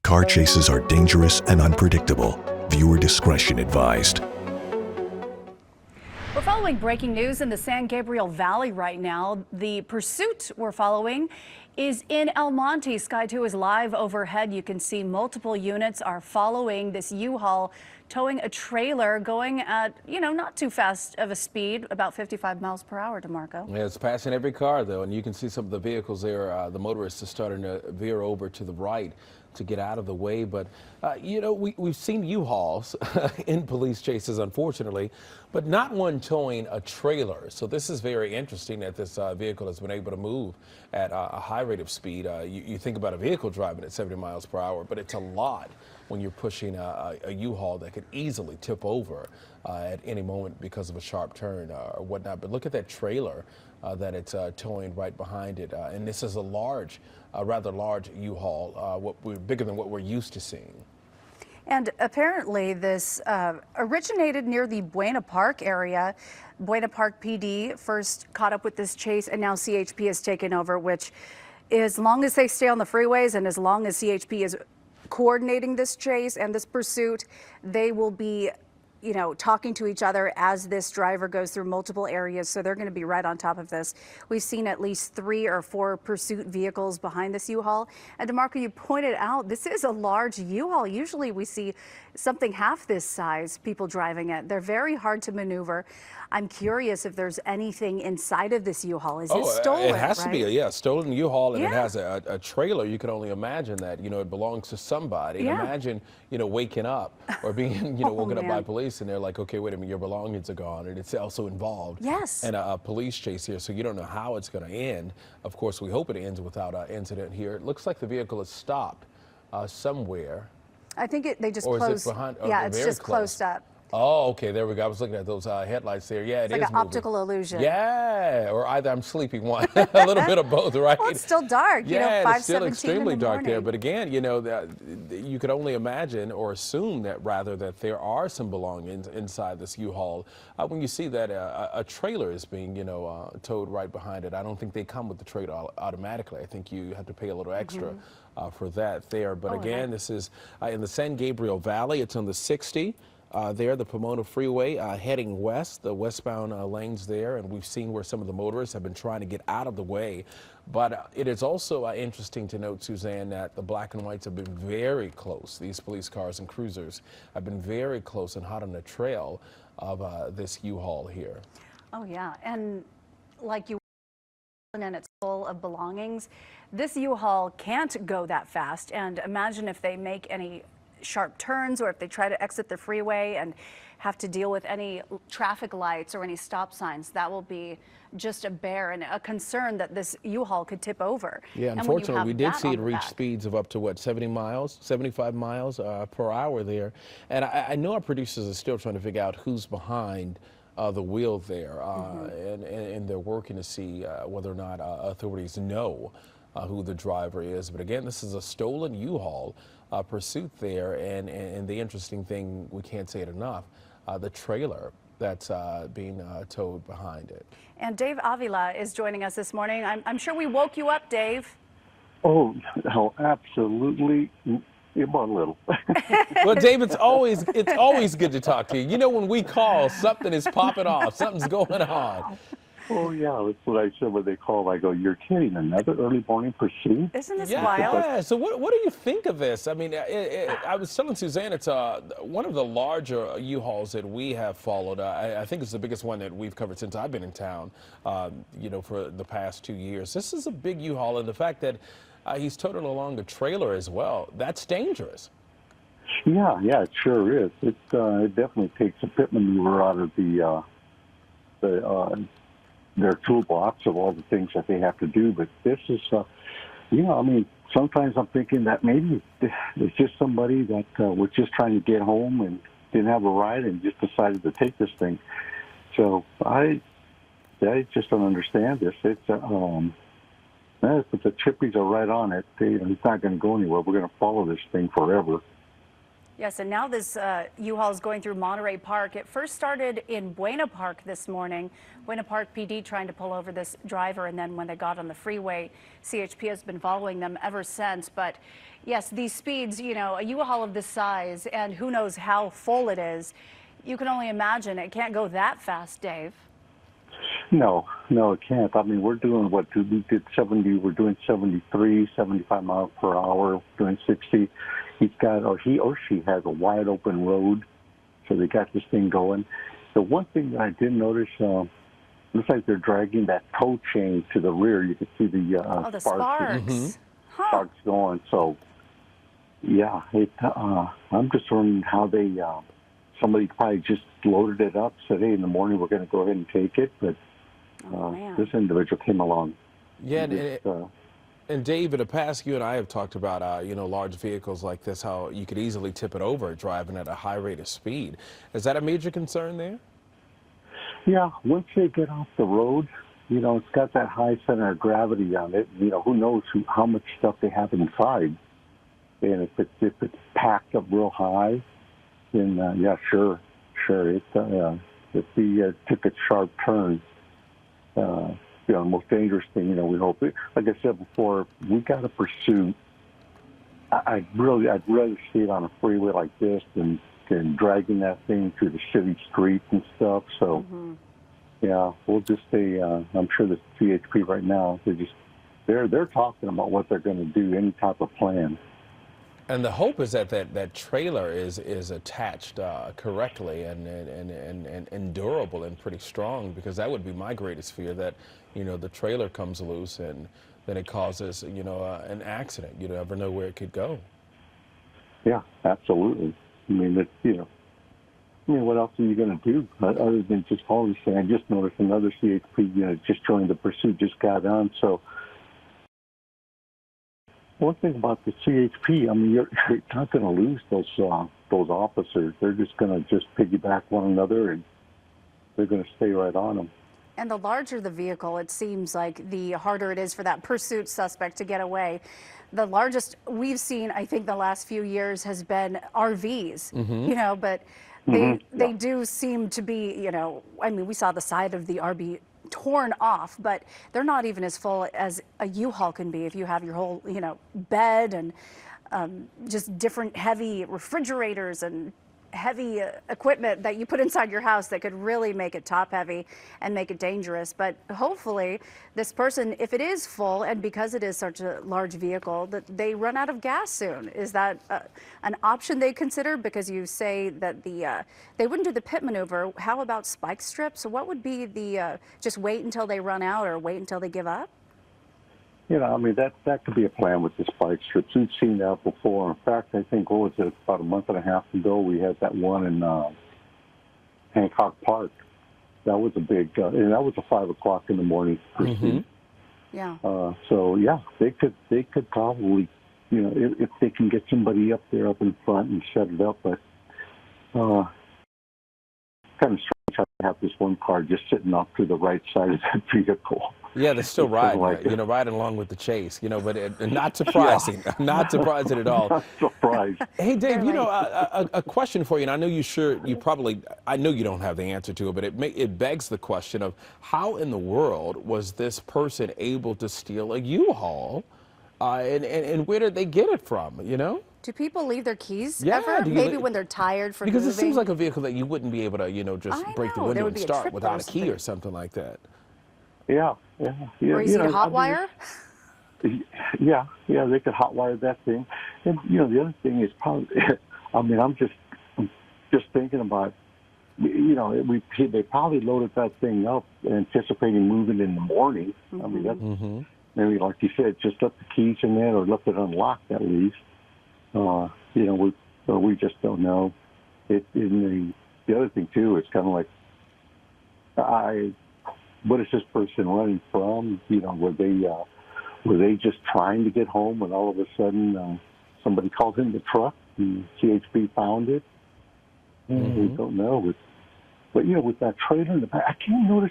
Car chases are dangerous and unpredictable. Viewer discretion advised. We're following breaking news in the San Gabriel Valley right now. The pursuit we're following is in El Monte. Sky 2 is live overhead. You can see multiple units are following this U-Haul towing a trailer going at, not too fast of a speed, about 55 miles per hour, DeMarco. Yeah, it's passing every car, though, and you can see some of the vehicles there. The motorists are starting to veer over to the right to get out of the way. But, we've seen U-Hauls in police chases, unfortunately, but not one towing a trailer. So this is very interesting that this vehicle has been able to move at a high rate of speed. You think about a vehicle driving at 70 miles per hour, but it's a lot when you're pushing a U-Haul that could easily tip over at any moment because of a sharp turn or whatnot. But look at that trailer that it's towing right behind it. And this is a rather large U-Haul, bigger than what we're used to seeing. And apparently this originated near the Buena Park area. Buena Park PD first caught up with this chase, and now CHP has taken over, which, as long as they stay on the freeways and as long as CHP is coordinating this chase and this pursuit, they will be talking to each other as this driver goes through multiple areas. So they're going to be right on top of this. We've seen at least 3 or 4 pursuit vehicles behind this U-Haul. And DeMarco, you pointed out this is a large U-Haul. Usually we see something half this size, people driving it. They're very hard to maneuver. I'm curious if there's anything inside of this U-Haul. Is it stolen? It has to be a stolen U-Haul, and Yeah. it has a trailer. You can only imagine that, it belongs to somebody. And Yeah. imagine, waking up or being, woken up by man. police, and they're like, okay, wait a minute, your belongings are gone, and it's also involved Yes. in a police chase here. So you don't know how it's going to end. Of course, we hope it ends without an incident here. It looks like the vehicle is stopped somewhere. I think they just Or closed. is it behind? Yeah, Okay, it's very just closed up. Oh, okay, there we go. I was looking at those headlights there. Yeah, It's like an moving. optical illusion. Yeah, or either I'm sleeping one. A little bit of both, right? Well, it's still dark. Yeah, it's still 5:17 extremely in the dark there. morning. But again, you could only imagine or assume that there are some belongings inside this U-Haul. When you see that a trailer is being, towed right behind it, I don't think they come with the trailer automatically. I think you have to pay a little extra for that there. But again, this is in the San Gabriel Valley. It's on the 60. There, the Pomona Freeway heading west, the westbound lanes there, and we've seen where some of the motorists have been trying to get out of the way. But it is also interesting to note, Suzanne, that the black and whites have been very close. These police cars and cruisers have been very close and hot on the trail of this U-Haul here. Oh, yeah. And like you and it's full of belongings. This U-Haul can't go that fast. And imagine if they make any sharp turns or if they try to exit the freeway and have to deal with any traffic lights or any stop signs. That will be just a bear and a concern that this U-Haul could tip over. Yeah, and unfortunately, we did see it reach back, speeds of up to 75 miles per hour there. And I know our producers are still trying to figure out who's behind the wheel there, and they're working to see whether or not authorities know who the driver is. But again, this is a stolen U-Haul pursuit there, and the interesting thing, we can't say it enough, the trailer that's being towed behind it. And Dave Avila is joining us this morning. I'm sure we woke you up, Dave. Oh, absolutely. About a little. Well, Dave, it's always good to talk to you. When we call, something is popping off, something's going on. Oh, yeah, that's what I said when they called. I go, you're kidding, another early morning pursuit? Isn't this Yeah. wild? So what do you think of this? I mean, I was telling Suzanne, it's one of the larger U-Hauls that we have followed. I think it's the biggest one that we've covered since I've been in town, for the past 2 years. This is a big U-Haul, and the fact that he's toting along a trailer as well, that's dangerous. Yeah, it sure is. It definitely takes a pit maneuver out of their toolbox of all the things that they have to do. But this is, sometimes I'm thinking that maybe it's just somebody that was just trying to get home and didn't have a ride and just decided to take this thing. So I just don't understand this. It's but the chippies are right on it. It's not going to go anywhere. We're going to follow this thing forever. Yes, and now this U-Haul is going through Monterey Park. It first started in Buena Park this morning. Buena Park PD trying to pull over this driver, and then when they got on the freeway, CHP has been following them ever since. But yes, these speeds, you know, a U-Haul of this size, and who knows how full it is, you can only imagine it can't go that fast, Dave. No, it can't. I mean, we're doing what we did 70. We're doing 73, 75 miles per hour, doing 60. He's got, or he or she has a wide open road, so they got this thing going. The one thing that I did notice, looks like they're dragging that tow chain to the rear. You can see the The sparks. sparks. Huh. Sparks going. So, yeah, I'm just wondering how they. Somebody probably just loaded it up, said, "Hey, in the morning we're going to go ahead and take it," but this individual came along. Yeah, and Dave, in the past, you and I have talked about, you know, large vehicles like this, how you could easily tip it over driving at a high rate of speed. Is that a major concern there? Yeah, once they get off the road, you know, it's got that high center of gravity on it. You know, who knows how much stuff they have inside. And if it's packed up real high, then yeah, sure. If he took a sharp turn, you know, the most dangerous thing, you know, we hope. Like I said before, we got to pursue. I'd rather see it on a freeway like this than dragging that thing through the city streets and stuff. So, yeah, we'll just stay. I'm sure the CHP right now, they're talking about what they're going to do, any type of plan. And the hope is that trailer is attached correctly and durable and pretty strong, because that would be my greatest fear, that, you know, the trailer comes loose and then it causes, you know, an accident. You never know where it could go. Yeah, absolutely. I mean, what else are you going to do other than just always saying? I just noticed another CHP, you know, just joined the pursuit, just got on. So one thing about the CHP, I mean, you're not going to lose those officers. They're just going to just piggyback one another, and they're going to stay right on them. And the larger the vehicle, it seems like the harder it is for that pursuit suspect to get away. The largest we've seen, I think, the last few years has been RVs, you know, but they do seem to be, you know, I mean, we saw the side of the RV torn off, but they're not even as full as a U-Haul can be if you have your whole, you know, bed and just different heavy refrigerators and heavy equipment that you put inside your house that could really make it top heavy and make it dangerous. But hopefully this person, if it is full, and because it is such a large vehicle, that they run out of gas soon. Is that an option they consider? Because you say that they wouldn't do the pit maneuver. How about spike strips? What would be the just wait until they run out, or wait until they give up? You know, I mean, that could be a plan with the spike strips. We've seen that before. In fact, I think, what was it, about a month and a half ago, we had that one in Hancock Park. That was a big, and that was a 5 o'clock in the morning pursuit. Yeah. So yeah, they could probably, you know, if they can get somebody up there up in front and set it up, but kind of strange how they have this one car just sitting off to the right side of that vehicle. Yeah, they're still riding, you know, riding along with the chase, you know, but not surprising, not surprising at all. Not surprised. Hey, Dave, you know, a question for you, and I know I know you don't have the answer to it, but it begs the question of how in the world was this person able to steal a U-Haul, and where did they get it from, you know? Do people leave their keys ever? Maybe when they're tired from because moving? It seems like a vehicle that you wouldn't be able to, you know, just break the window and start without a key or something like that. Yeah. Or is it hotwire? Yeah, they could hotwire that thing. And, you know, the other thing is probably, I mean, I'm just thinking about, you know, they probably loaded that thing up anticipating moving in the morning. I mean, that's, maybe, like you said, just left the keys in there or left it unlocked at least. You know, we just don't know. The other thing, too, it's kind of like, what is this person running from? You know, were they just trying to get home when all of a sudden somebody called in the truck and CHP found it? We don't know. But, you know, with that trailer in the back, I can't notice.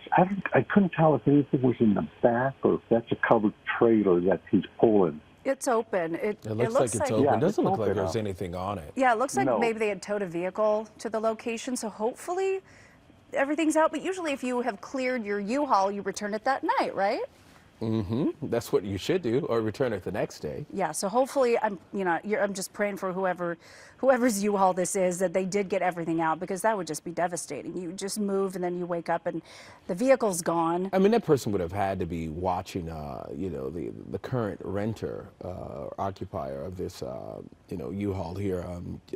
I couldn't tell if anything was in the back or if that's a covered trailer that he's pulling. It's open. It looks looks like it's like, open. Yeah, It doesn't it's look like open, there's anything on it. yeah, it looks like No. maybe they had towed a vehicle to the location. So hopefully everything's out. But usually if you have cleared your U-Haul, you return it that night, right? That's what you should do, or return it the next day. Yeah, so hopefully I'm just praying for whoever's U-Haul this is, that they did get everything out, because that would just be devastating. You just move and then you wake up and the vehicle's gone. I mean, that person would have had to be watching, the current renter, occupier of this, U-Haul here.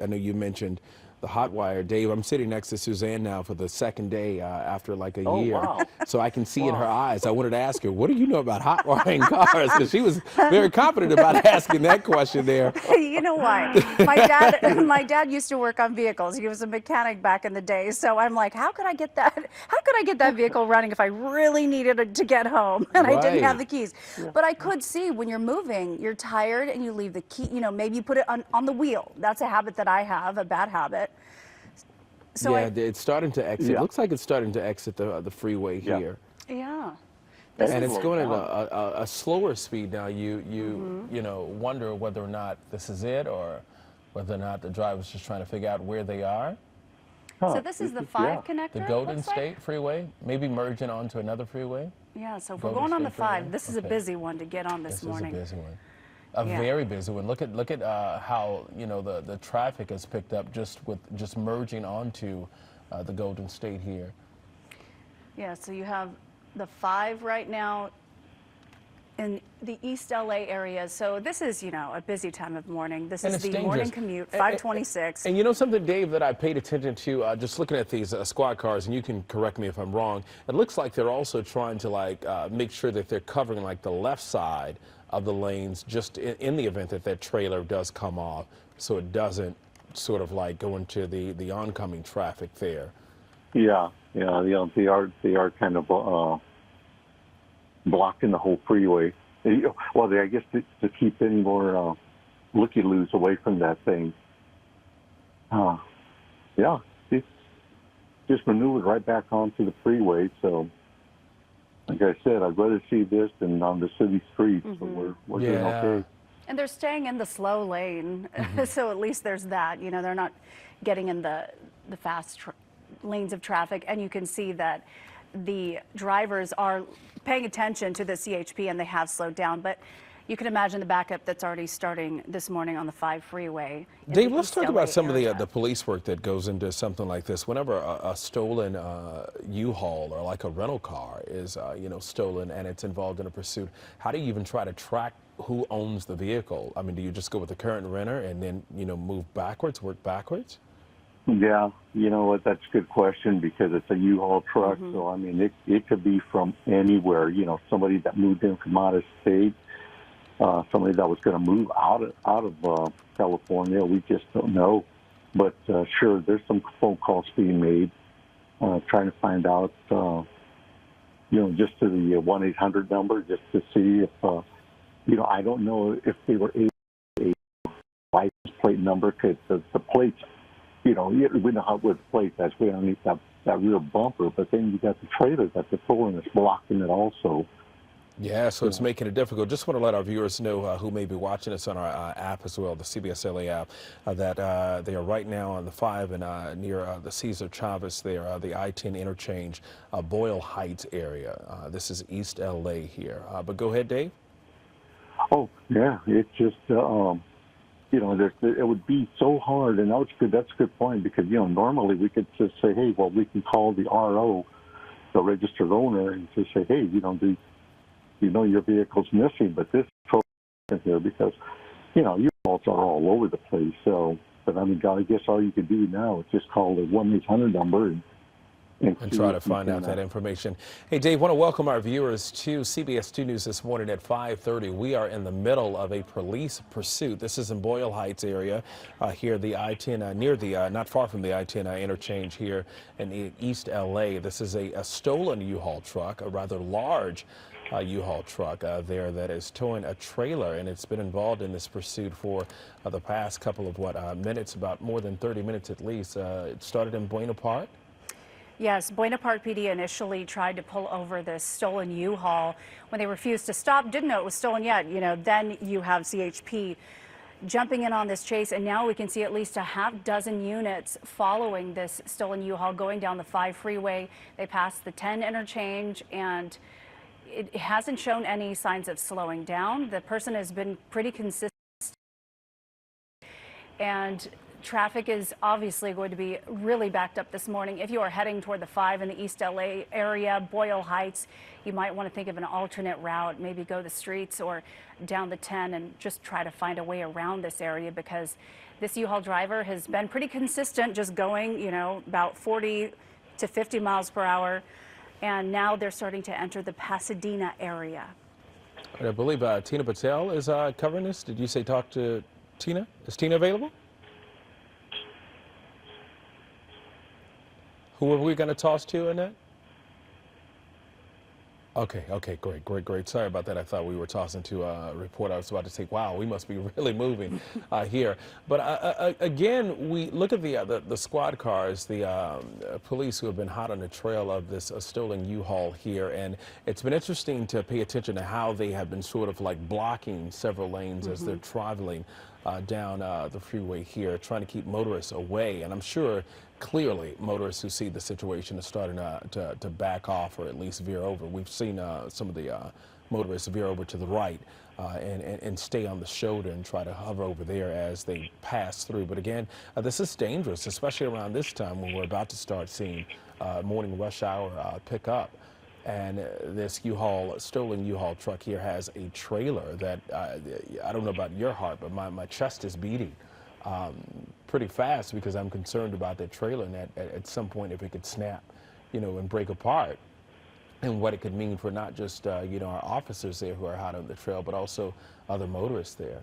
I know you mentioned the hot wire. Dave, I'm sitting next to Suzanne now for the second day after like a Oh, year. wow. So I can see in her eyes. I wanted to ask her, what do you know about hot wiring cars? Because she was very confident about asking that question there. You know why? My dad used to work on vehicles. He was a mechanic back in the day. So I'm like, how could I get that vehicle running if I really needed it to get home and I didn't have the Right. keys? But I could see when you're moving, you're tired and you leave the key, maybe you put it on the wheel. That's a habit that I have, a bad habit. So Yeah, it's starting to exit. Yeah. Looks like it's starting to exit the freeway Yeah. here. yeah. And it's slow going at down. a slower speed now. You wonder whether or not this is it, or whether or not the driver's just trying to figure out where they are. So this is the 5 yeah. connector. The it Golden looks like? State Freeway, maybe merging onto another freeway. Yeah, so if we're Golden going on the State Freeway. 5, this is a Okay. busy one to get on this morning. This is a busy one. A Yeah. very busy one. Look at how the traffic has picked up just merging onto the Golden State here. Yeah, so you have the 5 right now in the East LA area. So this is, a busy time of morning. This And is it's the morning dangerous. commute, And- 526. And you know something, Dave, that I paid attention to just looking at these squad cars, and you can correct me if I'm wrong. It looks like they're also trying to make sure that they're covering like the left side of the lanes, just in the event that that trailer does come off, so it doesn't sort of like go into the oncoming traffic there. Yeah, they are kind of blocking the whole freeway. Well, I guess to keep any more looky-loos away from that thing. Yeah, it's just maneuvered right back onto the freeway. So, like I said, I'd rather see this than on the city streets. So we're doing okay. And they're staying in the slow lane, so at least there's that. They're not getting in the fast lanes of traffic, and you can see that the drivers are paying attention to the CHP and they have slowed down. But you can imagine the backup that's already starting this morning on the 5 freeway. in Dave, the let's East talk LA about some of area. the police work that goes into something like this. Whenever a stolen U-Haul or like a rental car is stolen and it's involved in a pursuit, how do you even try to track who owns the vehicle? I mean, do you just go with the current renter and then move backwards, work backwards? Yeah, you know what? That's a good question because it's a U-Haul truck. So I mean, it could be from anywhere. Somebody that moved in from out of state, somebody that was going to move out of California. We just don't know. But sure, there's some phone calls being made, trying to find out. Just to the 1-800 number, just to see if I don't know if they were able to a license plate number because the plates. We know how with the plate that's way underneath that rear bumper, but then you got the trailer that they're pulling that's blocking it also. Yeah, so it's making it difficult. Just want to let our viewers know who may be watching us on our app as well, the CBS LA app, that they are right now on the 5 and near the Cesar Chavez there, the I-10 interchange, Boyle Heights area. This is East LA here. But go ahead, Dave. Oh, yeah, it's just, it would be so hard, and that's a good point, because, normally we could just say, hey, well, we can call the RO, the registered owner, and just say, hey, your vehicle's missing, but this is here because, U-Hauls are all over the place. So, but I mean, I guess all you can do now is just call the 1-800 number and try to find out that information. Hey, Dave, want to welcome our viewers to CBS 2 News this morning at 5:30. We are in the middle of a police pursuit. This is in Boyle Heights area, here the I-10, near the, not far from the I-10 interchange here in East LA. This is a stolen U-Haul truck, a rather large U-Haul truck there that is towing a trailer, and it's been involved in this pursuit for the past couple of minutes, about more than 30 minutes at least. It started in Buena Park. Yes, Buena Park PD initially tried to pull over this stolen U-Haul. When they refused to stop, didn't know it was stolen yet. Then you have CHP jumping in on this chase, and now we can see at least a half dozen units following this stolen U-Haul going down the 5 freeway. They passed the 10 interchange, and it hasn't shown any signs of slowing down. The person has been pretty consistent, and traffic is obviously going to be really backed up this morning. If you are heading toward the 5 in the East LA area, Boyle Heights, you might want to think of an alternate route, maybe go the streets or down the 10 and just try to find a way around this area, because this U-Haul driver has been pretty consistent, just going, about 40 to 50 miles per hour. And now they're starting to enter the Pasadena area. I believe Tina Patel is covering this. Did you say talk to Tina? Is Tina available? Who are we going to toss to in that? Okay, great. Sorry about that. I thought we were tossing to a report. I was about to say, wow, we must be really moving here. But again, we look at the squad cars, the police who have been hot on the trail of this stolen U-Haul here. And it's been interesting to pay attention to how they have been sort of like blocking several lanes as they're traveling down the freeway here, trying to keep motorists away. And I'm sure clearly motorists who see the situation are starting to back off or at least veer over. We've seen some of the motorists veer over to the right and stay on the shoulder and try to hover over there as they pass through. But again, this is dangerous, especially around this time when we're about to start seeing morning rush hour pick up. And this stolen U-Haul truck here has a trailer that, I don't know about your heart, but my chest is beating pretty fast, because I'm concerned about that trailer and that at some point if it could snap, and break apart, and what it could mean for not just, our officers there who are hot on the trail, but also other motorists there.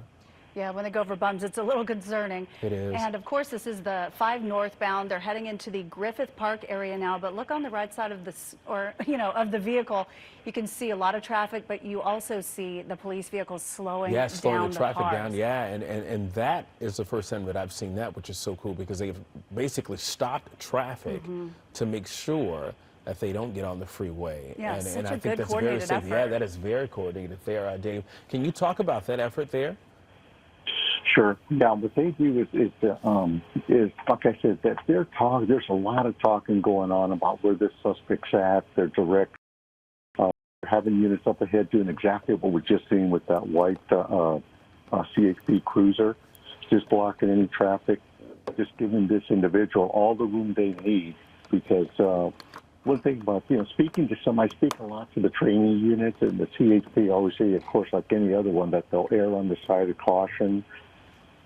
Yeah, when they go over bumps, it's a little concerning. It is. And of course, this is the 5 northbound. They're heading into the Griffith Park area now, but look on the right side of of the vehicle. You can see a lot of traffic, but you also see the police vehicles slowing down slowing the traffic cars. down. Yeah, and that is the first time that I've seen that, which is so cool, because they've basically stopped traffic to make sure that they don't get on the freeway. Yeah, and such I a think good that's coordinated very safe. effort. Yeah, that is very coordinated there, Dave. Can you talk about that effort there? Sure. Yeah, what they do is like I said, that there's a lot of talking going on about where this suspect's at. They're direct, having units up ahead doing exactly what we're just seeing with that white CHP cruiser, just blocking any traffic, just giving this individual all the room they need. Because one thing about, speaking to I speak a lot to the training units, and the CHP always say, of course, like any other one, that they'll err on the side of caution.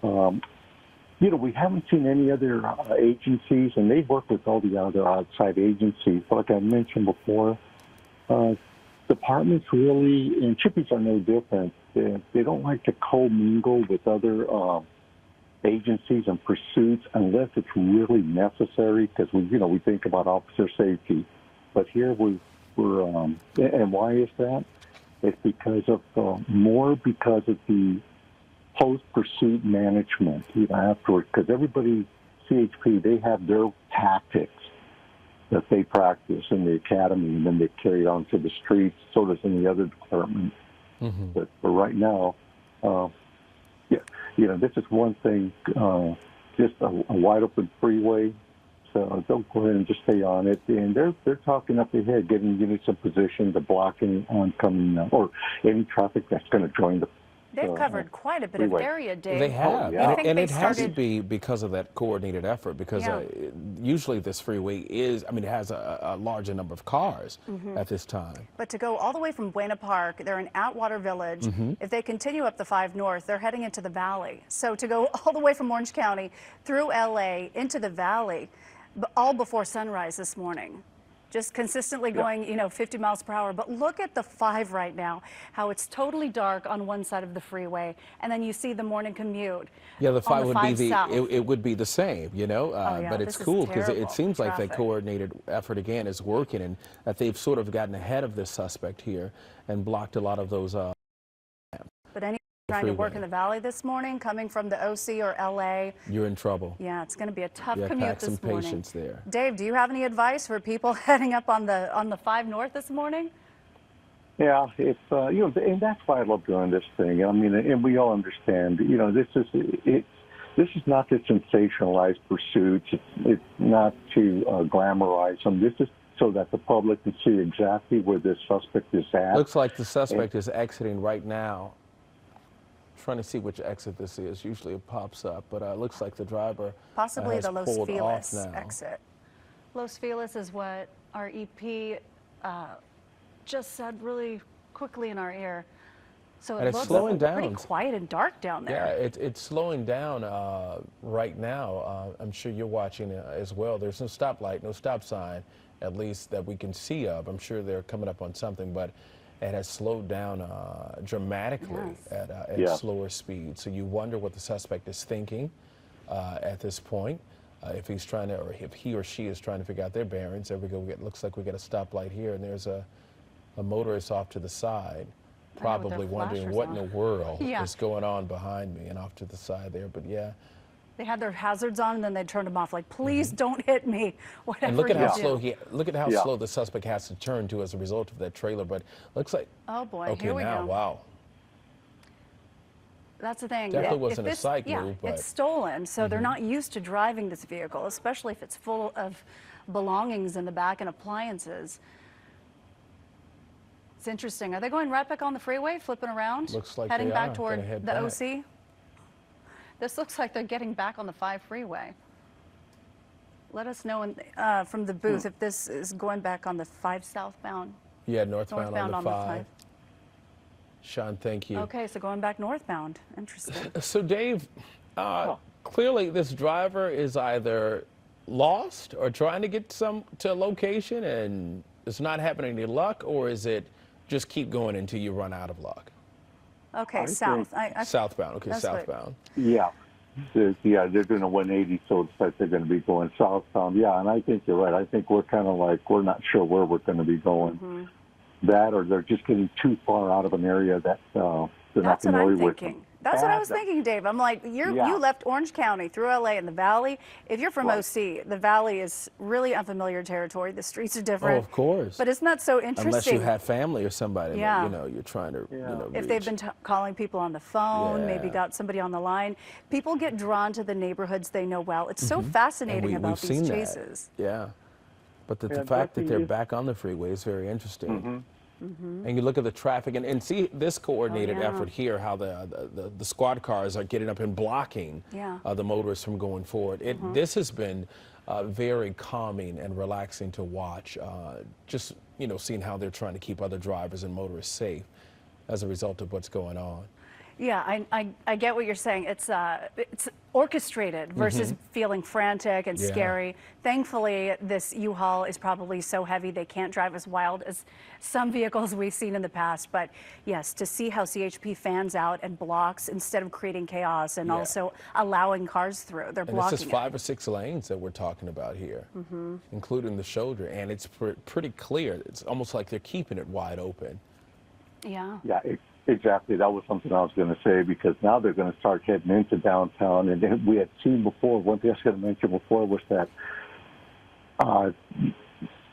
We haven't seen any other agencies, and they work with all the other outside agencies. But like I mentioned before, departments really, and chippies are no different. They don't like to commingle with other agencies and pursuits unless it's really necessary, because we think about officer safety. But here we're and why is that? It's because of because of the post-pursuit management, afterwards, because everybody, CHP, they have their tactics that they practice in the academy, and then they carry it on to the streets. So does any other department. But for right now, this is one thing, just a wide open freeway. So don't go ahead and just stay on it. And they're talking up ahead, getting units in position to block any oncoming or any traffic that's going to join the. They've covered quite a bit of area, Dave. They have, and it has to be because of that coordinated effort, because usually this freeway it has a larger number of cars at this time. But to go all the way from Buena Park, they're in Atwater Village. If they continue up the 5 north, they're heading into the valley. So to go all the way from Orange County through LA into the valley, all before sunrise this morning. Just consistently going, 50 miles per hour. But look at the 5 right now, how it's totally dark on one side of the freeway, and then you see the morning commute. Yeah, the 5 would be it would be the same, but it's cool because it seems like that coordinated effort again is working, and that they've sort of gotten ahead of this suspect here and blocked a lot of those. But any trying to work freeway. in the valley this morning, coming from the OC or LA. You're in trouble. Yeah, it's going to be a tough Yeah, commute pack some this morning. patience there. Dave, do you have any advice for people heading up on the 5 North this morning? Yeah, it's and that's why I love doing this thing. I mean, and we all understand. This is not to sensationalize pursuits. It's not to glamorize them. This is so that the public can see exactly where this suspect is at. Looks like the suspect is exiting right now. Trying to see which exit this is. Usually it pops up, but it looks like the driver Possibly has the Los pulled off Feliz now. exit. Los Feliz is what our EP just said really quickly in our ear. So And it it's looks slowing pretty down. quiet and dark down Yeah, there. it's slowing down right now. I'm sure you're watching as well. There's no stoplight, no stop sign, at least that we can see of. I'm sure they're coming up on something, but it has slowed down dramatically at slower speed. So you wonder what the suspect is thinking at this point. If he's trying to, or if he or she is trying to figure out their bearings. There we go. Looks like we got a stoplight here, and there's a motorist off to the side, probably wondering what in the world is going on behind me and off to the side there. But yeah. They had their hazards on and then they turned them off. Like, please don't hit me. Whatever And look at how you slow do. look at how slow the suspect has to turn to as a result of that trailer. But looks like Oh boy, okay here we now, go. wow. That's the thing. Definitely If wasn't a this- psych yeah, move, but it's stolen, so they're not used to driving this vehicle, especially if it's full of belongings in the back and appliances. It's interesting. Are they going right back on the freeway, flipping around? Looks like heading they back are. toward Gonna head the back. OC? This looks like they're getting back on the 5 freeway. Let us know from the booth if this is going back on the 5 southbound. Yeah, northbound Northbound on the on the 5. Sean, thank you. Okay, so going back northbound. Interesting. So Dave, clearly this driver is either lost or trying to get to a location and it's not having any luck, or is it just keep going until you run out of luck? Okay, south. Southbound. Okay, That's what- southbound. Yeah. They're doing a 180, so it's like they're going to be going southbound. Yeah, and I think you're right. I think we're kind of like, we're not sure where we're going to be going. That, or they're just getting too far out of an area that they're not That's what familiar I'm with. thinking. That's what I was thinking, Dave. I'm like, you left Orange County through LA and the Valley. If you're from OC, the Valley is really unfamiliar territory. The streets are different. Oh, of course. But it's not so interesting. Unless you have family or somebody Yeah. that, you're trying to, If they've been calling people on the phone, maybe Yeah. got somebody on the line. People get drawn to the neighborhoods they know well. It's so fascinating And about we've these seen chases. that. Yeah. But the Yeah, fact that Becky, they're you- back on the freeway is very interesting. And you look at the traffic and see this coordinated yeah. effort here, how the squad cars are getting up and blocking the motorists from going forward. This has been very calming and relaxing to watch, just seeing how they're trying to keep other drivers and motorists safe as a result of what's going on. Yeah, I get what you're saying. It's orchestrated versus feeling frantic and scary. Thankfully, this U-Haul is probably so heavy they can't drive as wild as some vehicles we've seen in the past. But yes, to see how CHP fans out and blocks instead of creating chaos and also allowing cars through, they're And blocking this is 5 or 6 lanes that we're talking about here, including the shoulder, and it's pretty clear. It's almost like they're keeping it wide open. Yeah. Yeah, exactly. That was something I was going to say, because now they're going to start heading into downtown. And then we had seen before, one thing I was going to mention before was that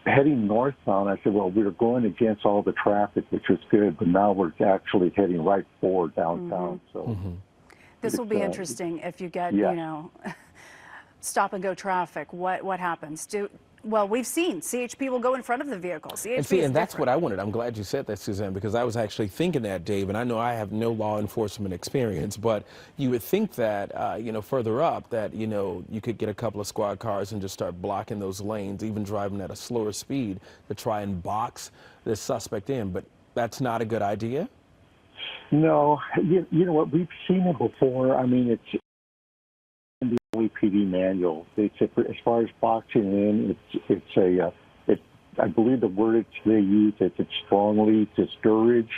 heading northbound, I said, well, we were going against all the traffic, which was good, but now we're actually heading right for downtown. So This will be interesting if you get, stop and go traffic. What happens? Well, we've seen CHP will go in front of the vehicle. CHP And that's what I wanted. I'm glad you said that, Suzanne, because I was actually thinking that, Dave, and I know I have no law enforcement experience, but you would think that, further up, that, you could get a couple of squad cars and just start blocking those lanes, even driving at a slower speed to try and box this suspect in. But that's not a good idea? No, you know what? We've seen it before. I mean, it's in the LAPD manual. It's as far as boxing in, I believe the word they use is it's strongly discouraged,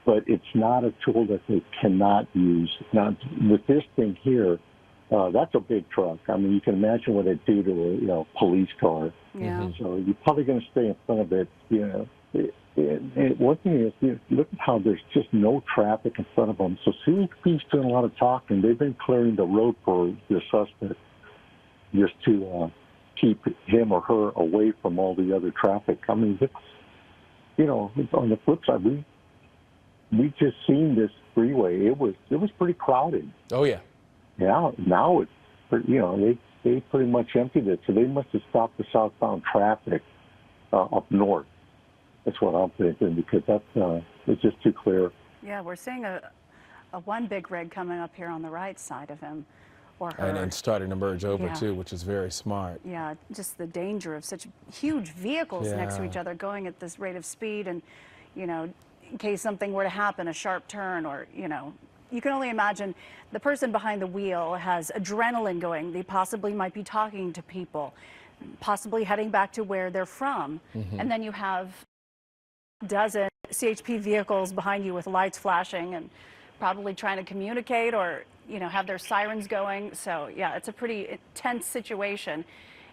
but it's not a tool that they cannot use. Now, with this thing here, that's a big truck. I mean, you can imagine what it do to a police car. Yeah. So you're probably going to stay in front of it. One thing is, look at how there's just no traffic in front of them. So CHP's doing a lot of talking. They've been clearing the road for the suspect just to keep him or her away from all the other traffic. I mean, on the flip side, we just seen this freeway. It was pretty crowded. Oh yeah. Yeah. Now it's they pretty much emptied it. So they must have stopped the southbound traffic up north. That's what I'm thinking, because it's just too clear. Yeah, we're seeing a one big rig coming up here on the right side of him or her. And starting to merge over Yeah. too, which is very smart. Yeah, just the danger of such huge vehicles next to Yeah. each other going at this rate of speed, and in case something were to happen, a sharp turn, or you can only imagine the person behind the wheel has adrenaline going. They possibly might be talking to people, possibly heading back to where they're from. And then you have a dozen CHP vehicles behind you with lights flashing and probably trying to communicate or have their sirens going. So yeah, it's a pretty tense situation.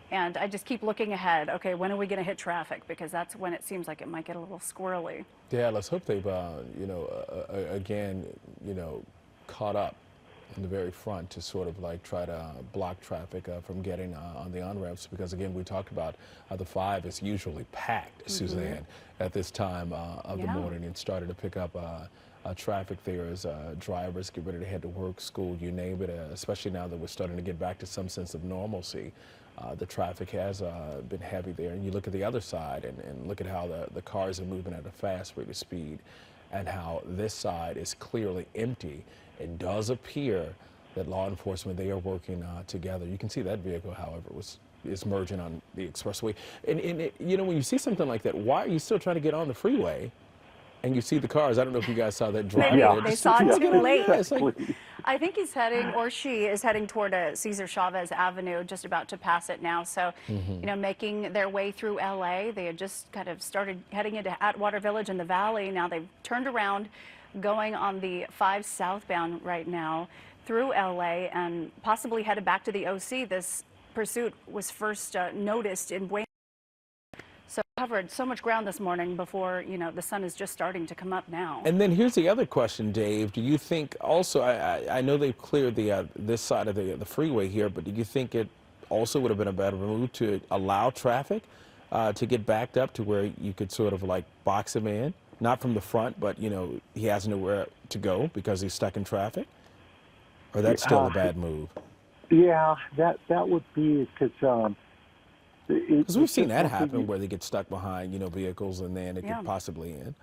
And I just keep looking ahead. Okay, when are we going to hit traffic? Because that's when it seems like it might get a little squirrely. Yeah, let's hope they've, again, caught up in the very front to sort of like try to block traffic from getting on the on-ramps, because again, we talked about the 5 is usually packed, Suzanne, at this time of the morning, and started to pick up traffic there as drivers get ready to head to work, school, you name it, especially now that we're starting to get back to some sense of normalcy. The traffic has been heavy there, and you look at the other side and look at how the cars are moving at a fast rate of speed, and how this side is clearly empty. It does appear that law enforcement, they are working together. You can see that vehicle, however, is merging on the expressway. And when you see something like that, why are you still trying to get on the freeway? And you see the cars. I don't know if you guys saw that drive. They saw it too late. Yeah, it's like, I think he's heading, or she is heading toward Cesar Chavez Avenue, just about to pass it now. So, making their way through LA. They had just kind of started heading into Atwater Village in the Valley. Now they've turned around, going on the 5 southbound right now through LA and possibly headed back to the OC. This pursuit was first noticed in Buena. So covered so much ground this morning before, the sun is just starting to come up now. and then here's the other question, Dave. Do you think also, I know they've cleared the this side of the freeway here, but do you think it also would have been a better move to allow traffic to get backed up to where you could sort of like box him in? Not from the front, but, he has nowhere to go because he's stuck in traffic? Or that's still a bad move? Yeah, that would be, because Because we've seen that happen where they get stuck behind, vehicles, and then it could possibly end.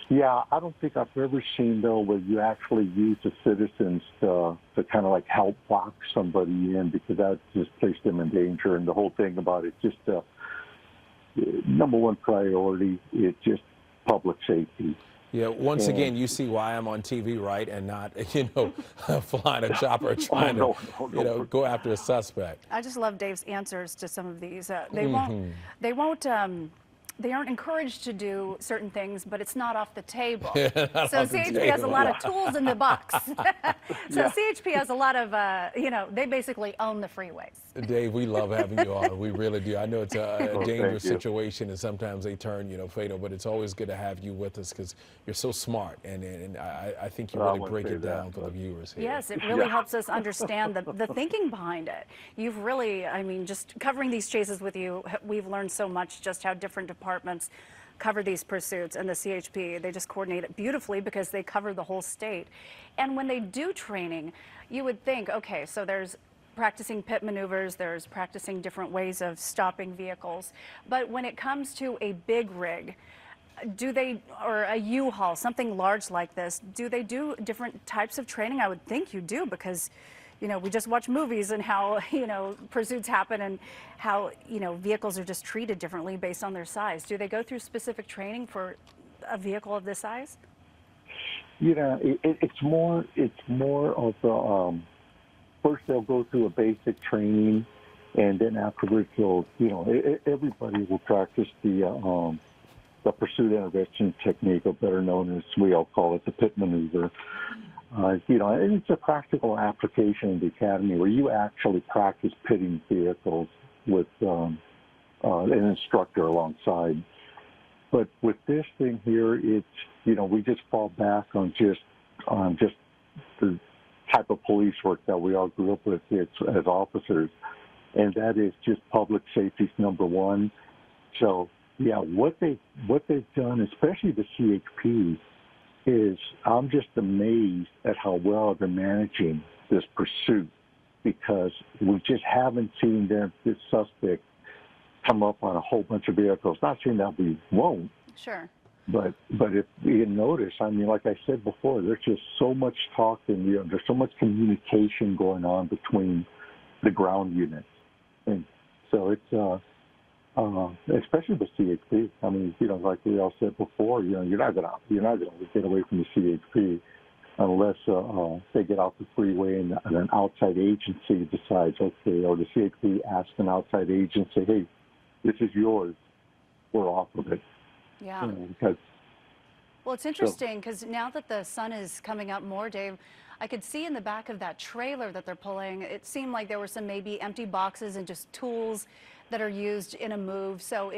Yeah, I don't think I've ever seen, though, where you actually use the citizens to kind of like help box somebody in, because that just placed them in danger. And the whole thing about it, just number one priority is just public safety. Yeah, once again, you see why I'm on TV, right, and not, flying a chopper trying to, go after a suspect. I just love Dave's answers to some of these. They aren't encouraged to do certain things, but it's not off the table. So CHP has a lot of tools in the box. CHP has a lot of, they basically own the freeways. Dave, we love having you on. We really do. I know it's a dangerous situation, and sometimes they turn, fatal, but it's always good to have you with us because you're so smart, and I think you really break it down for the viewers here. Yes, it really helps us understand the thinking behind it. You've really, just covering these chases with you, we've learned so much just how different departments cover these pursuits, and the CHP, they just coordinate it beautifully because they cover the whole state. And when they do training, you would think, okay, so there's practicing pit maneuvers, there's practicing different ways of stopping vehicles. But when it comes to a big rig, or a U-Haul, something large like this, do they do different types of training? I would think you do, because we just watch movies and how, pursuits happen and how, vehicles are just treated differently based on their size. Do they go through specific training for a vehicle of this size? It's more of the, first they'll go through a basic training, and then afterwards they'll, everybody will practice the pursuit intervention technique, or better known as, we all call it, the pit maneuver. And it's a practical application in the academy where you actually practice pitting vehicles with an instructor alongside. But with this thing here, it's, we just fall back on just the type of police work that we all grew up with as officers, and that is just public safety's number one. So yeah, what they've done, especially the CHP, is I'm just amazed at how well they're managing this pursuit, because we just haven't seen this suspect come up on a whole bunch of vehicles. Not saying that we won't. Sure. But if you notice, I mean, like I said before, there's just so much talk and there's so much communication going on between the ground units, and so it's especially the CHP. I mean, like we all said before, you're not gonna get away from the CHP unless they get off the freeway and an outside agency decides, okay, or the CHP asks an outside agency, hey, this is yours, we're off of it. Yeah. Because, well, it's interesting because now that the sun is coming up more, Dave, I could see in the back of that trailer that they're pulling, it seemed like there were some maybe empty boxes and just tools that are used in a move. So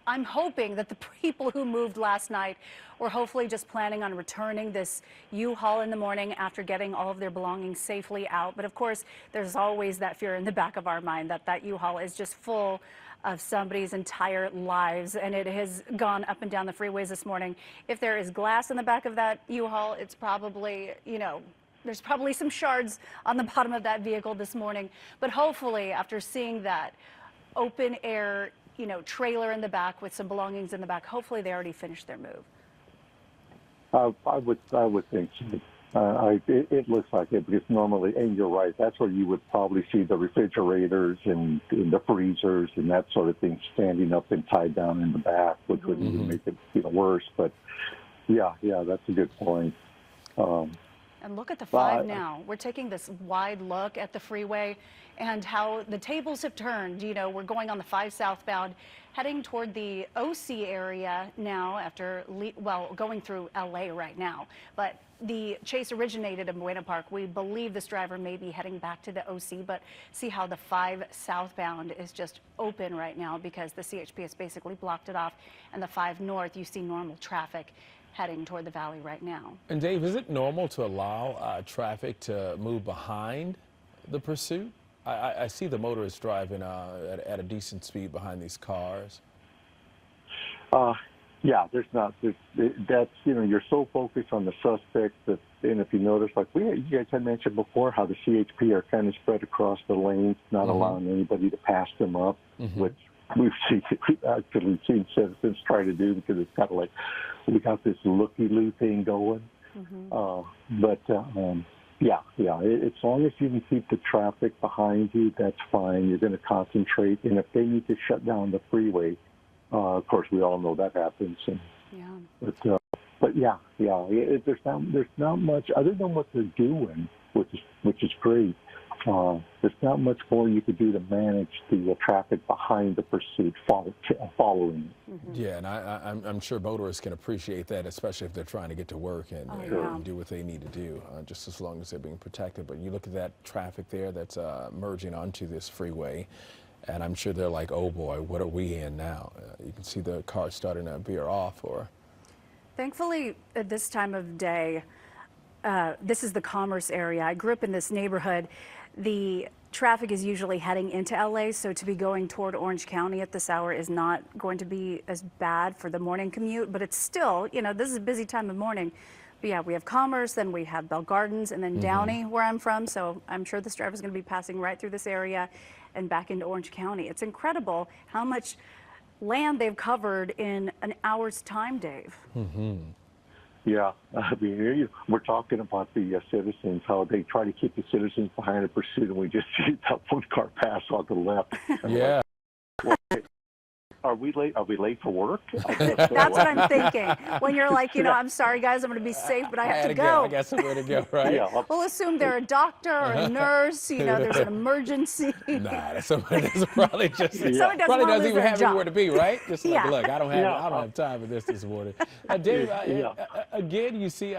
I'm hoping that the people who moved last night were hopefully just planning on returning this U-Haul in the morning after getting all of their belongings safely out. But of course, there's always that fear in the back of our mind that that U-Haul is just full of somebody's entire lives, and it has gone up and down the freeways this morning. If there is glass in the back of that U-Haul, it's probably, there's probably some shards on the bottom of that vehicle this morning. But hopefully, after seeing that open air, trailer in the back with some belongings in the back, hopefully they already finished their move. I would think so. It looks like it, because normally, and you're right, that's where you would probably see the refrigerators and the freezers and that sort of thing standing up and tied down in the back, which would even make it worse. But yeah, that's a good point. And look at the 5 now. We're taking this wide look at the freeway and how the tables have turned. We're going on the 5 southbound, heading toward the OC area now after, going through LA right now. But the chase originated in Buena Park. We believe this driver may be heading back to the OC, but see how the 5 southbound is just open right now because the CHP has basically blocked it off. And the 5 north, you see normal traffic heading toward the valley right now. And Dave, is it normal to allow traffic to move behind the pursuit? I see the motorists driving at a decent speed behind these cars. Yeah, that's, you're so focused on the suspect that, and if you notice, like you guys had mentioned before, how the CHP are kind of spread across the lanes, not allowing anybody to pass them up, which we've actually seen citizens try to do, because it's kind of like we got this looky-loo thing going. Yeah, as long as you can keep the traffic behind you, that's fine. You're going to concentrate, and if they need to shut down the freeway, of course, we all know that happens. And, but yeah, there's not much other than what they're doing, which is great. There's not much more you could do to manage the traffic behind the pursuit, following it. Yeah, and I'm sure motorists can appreciate that, especially if they're trying to get to work and do what they need to do, just as long as they're being protected. But you look at that traffic there that's merging onto this freeway, and I'm sure they're like, oh boy, what are we in now? You can see the cars starting to veer off. Thankfully, at this time of day, this is the Commerce area. I grew up in this neighborhood. The traffic is usually heading into LA, so to be going toward Orange County at this hour is not going to be as bad for the morning commute, but it's still, this is a busy time of morning. But yeah, we have Commerce, then we have Bell Gardens, and then Downey, where I'm from, so I'm sure this driver is going to be passing right through this area and back into Orange County. It's incredible how much land they've covered in an hour's time, Dave. Yeah, I mean, we're talking about the citizens, how they try to keep the citizens behind a pursuit, and we just see that one car pass on the left. Yeah. Are we late? Are we late for work? That's what I'm thinking. When you're like, I'm sorry, guys, I'm going to be safe, but I have to go. I got somewhere to go, right? Yeah. We'll assume they're a doctor or a nurse. There's an emergency. Nah, somebody that's probably just probably doesn't even have anywhere to be, right? Just like, Yeah. look, I don't have time for this morning. Dave, again, you see,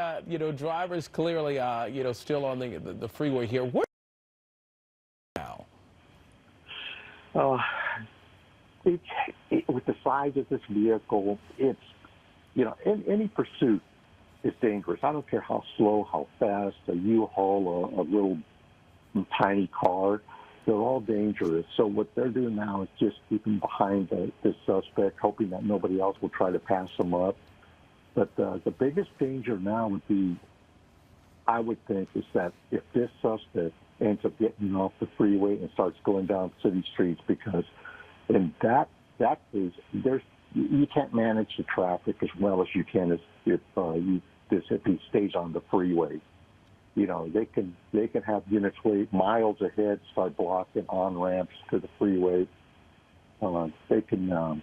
drivers clearly, still on the freeway here. What now? with the size of this vehicle, it's, any pursuit is dangerous. I don't care how slow, how fast, a U-Haul or a little tiny car, they're all dangerous. So what they're doing now is just keeping behind the suspect, hoping that nobody else will try to pass them up. But the biggest danger now would be, I would think, is that if this suspect ends up getting off the freeway and starts going down city streets, because in that is you can't manage the traffic as well as you can if he stays on the freeway. They can have units wait miles ahead, start blocking on ramps to the freeway. They can all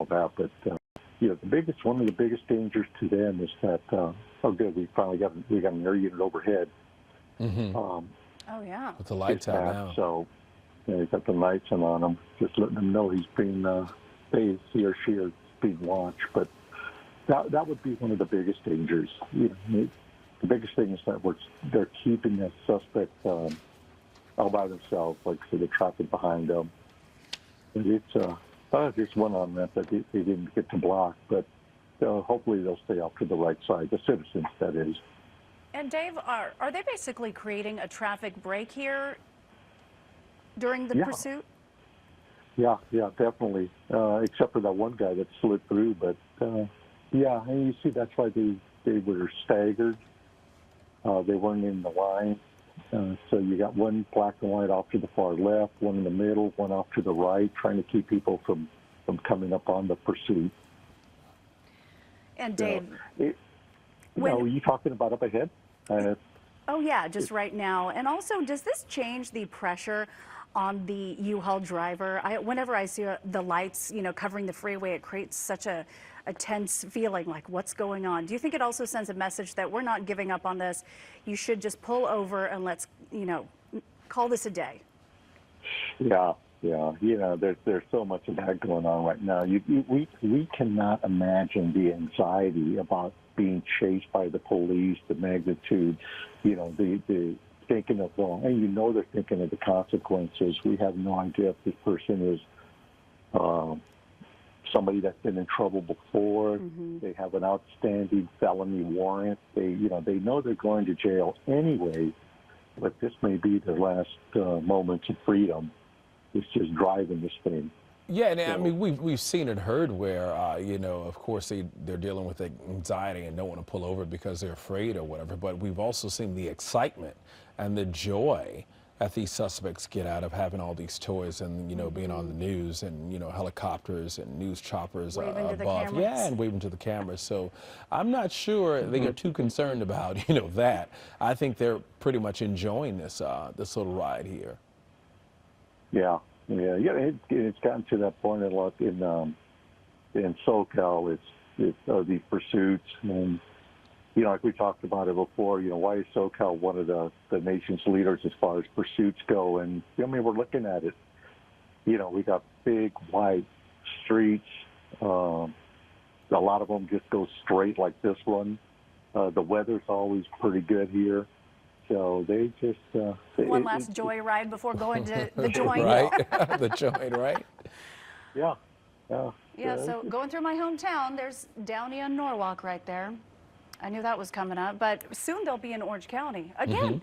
that, but one of the biggest dangers to them is that oh good, we got an air unit overhead. Mm-hmm. Oh yeah, with the lights out now. So he's got the lights on him, just letting them know he's being he or she is being watched. But that would be one of the biggest dangers. The biggest thing is that they're keeping the suspect all by themselves, like for the traffic behind them. And it's one on ramp that they didn't get to block, but hopefully they'll stay off to the right side, the citizens, that is. And Dave, are they basically creating a traffic break here during the pursuit? Yeah, definitely. Except for that one guy that slid through, but and you see that's why they were staggered. They weren't in the line. So you got one black and white off to the far left, one in the middle, one off to the right, trying to keep people from coming up on the pursuit. And Dave, are you talking about up ahead? oh yeah, just right now. And also, does this change the pressure on the U-Haul driver? Whenever I see the lights, covering the freeway, it creates such a tense feeling, like what's going on. Do you think it also sends a message that we're not giving up on this? You should just pull over and let's, call this a day. Yeah. There's so much of that going on right now. We cannot imagine the anxiety about being chased by the police, the magnitude, the thinking of, and they're thinking of the consequences. We have no idea if this person is somebody that's been in trouble before. Mm-hmm. They have an outstanding felony warrant. They know they're going to jail anyway, but this may be their last moments of freedom. It's just driving this thing. Yeah, and I mean, we've seen and heard where, of course, they're dealing with anxiety and don't want to pull over because they're afraid or whatever. But we've also seen the excitement and the joy that these suspects get out of having all these toys and, being on the news and, helicopters and news choppers above. Yeah, and waving to the cameras. So I'm not sure they are too concerned about, that. I think they're pretty much enjoying this little ride here. Yeah. It's gotten to that point a lot in SoCal. It's these pursuits, and like we talked about it before. Why is SoCal one of the nation's leaders as far as pursuits go? And we're looking at it. We got big wide streets. A lot of them just go straight like this one. The weather's always pretty good here. So they just one last joyride before going to the joint. Right, the joint, right? Yeah. So going through my hometown, there's Downey and Norwalk right there. I knew that was coming up, but soon they'll be in Orange County again.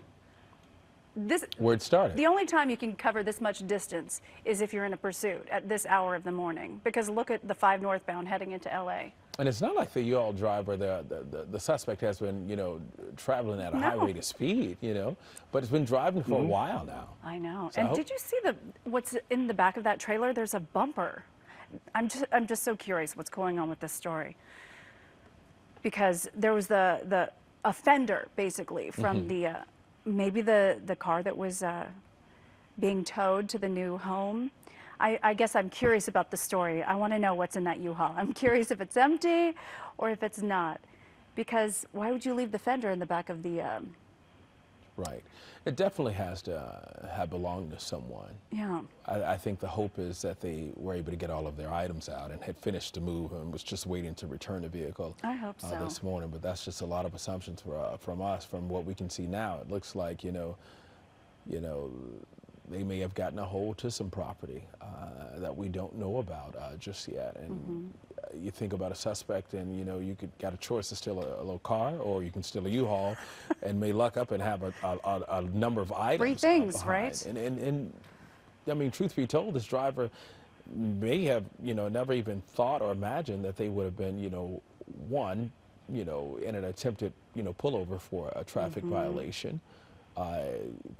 This where it started. The only time you can cover this much distance is if you're in a pursuit at this hour of the morning, because look at the 5 northbound heading into LA. And it's not like the U-Haul driver, the suspect has been, traveling at a high rate of speed, but it's been driving for a while now. I know. So and did you see what's in the back of that trailer? There's a bumper. I'm just so curious what's going on with this story, because there was the offender basically from maybe the car that was being towed to the new home. I guess I'm curious about the story. I want to know what's in that U-Haul. I'm curious if it's empty or if it's not, because why would you leave the fender in the back of the... Right. It definitely has to have belonged to someone. Yeah. I think the hope is that they were able to get all of their items out and had finished the move and was just waiting to return the vehicle. I hope so. This morning, but that's just a lot of assumptions from us, from what we can see now. It looks like, they may have gotten a hold to some property that we don't know about just yet. And you think about a suspect, and you got a choice to steal a little car, or you can steal a U-Haul, and may luck up and have a number of items. Three things, behind. right? And I mean, truth be told, this driver may have never even thought or imagined that they would have been one in an attempted pullover for a traffic violation.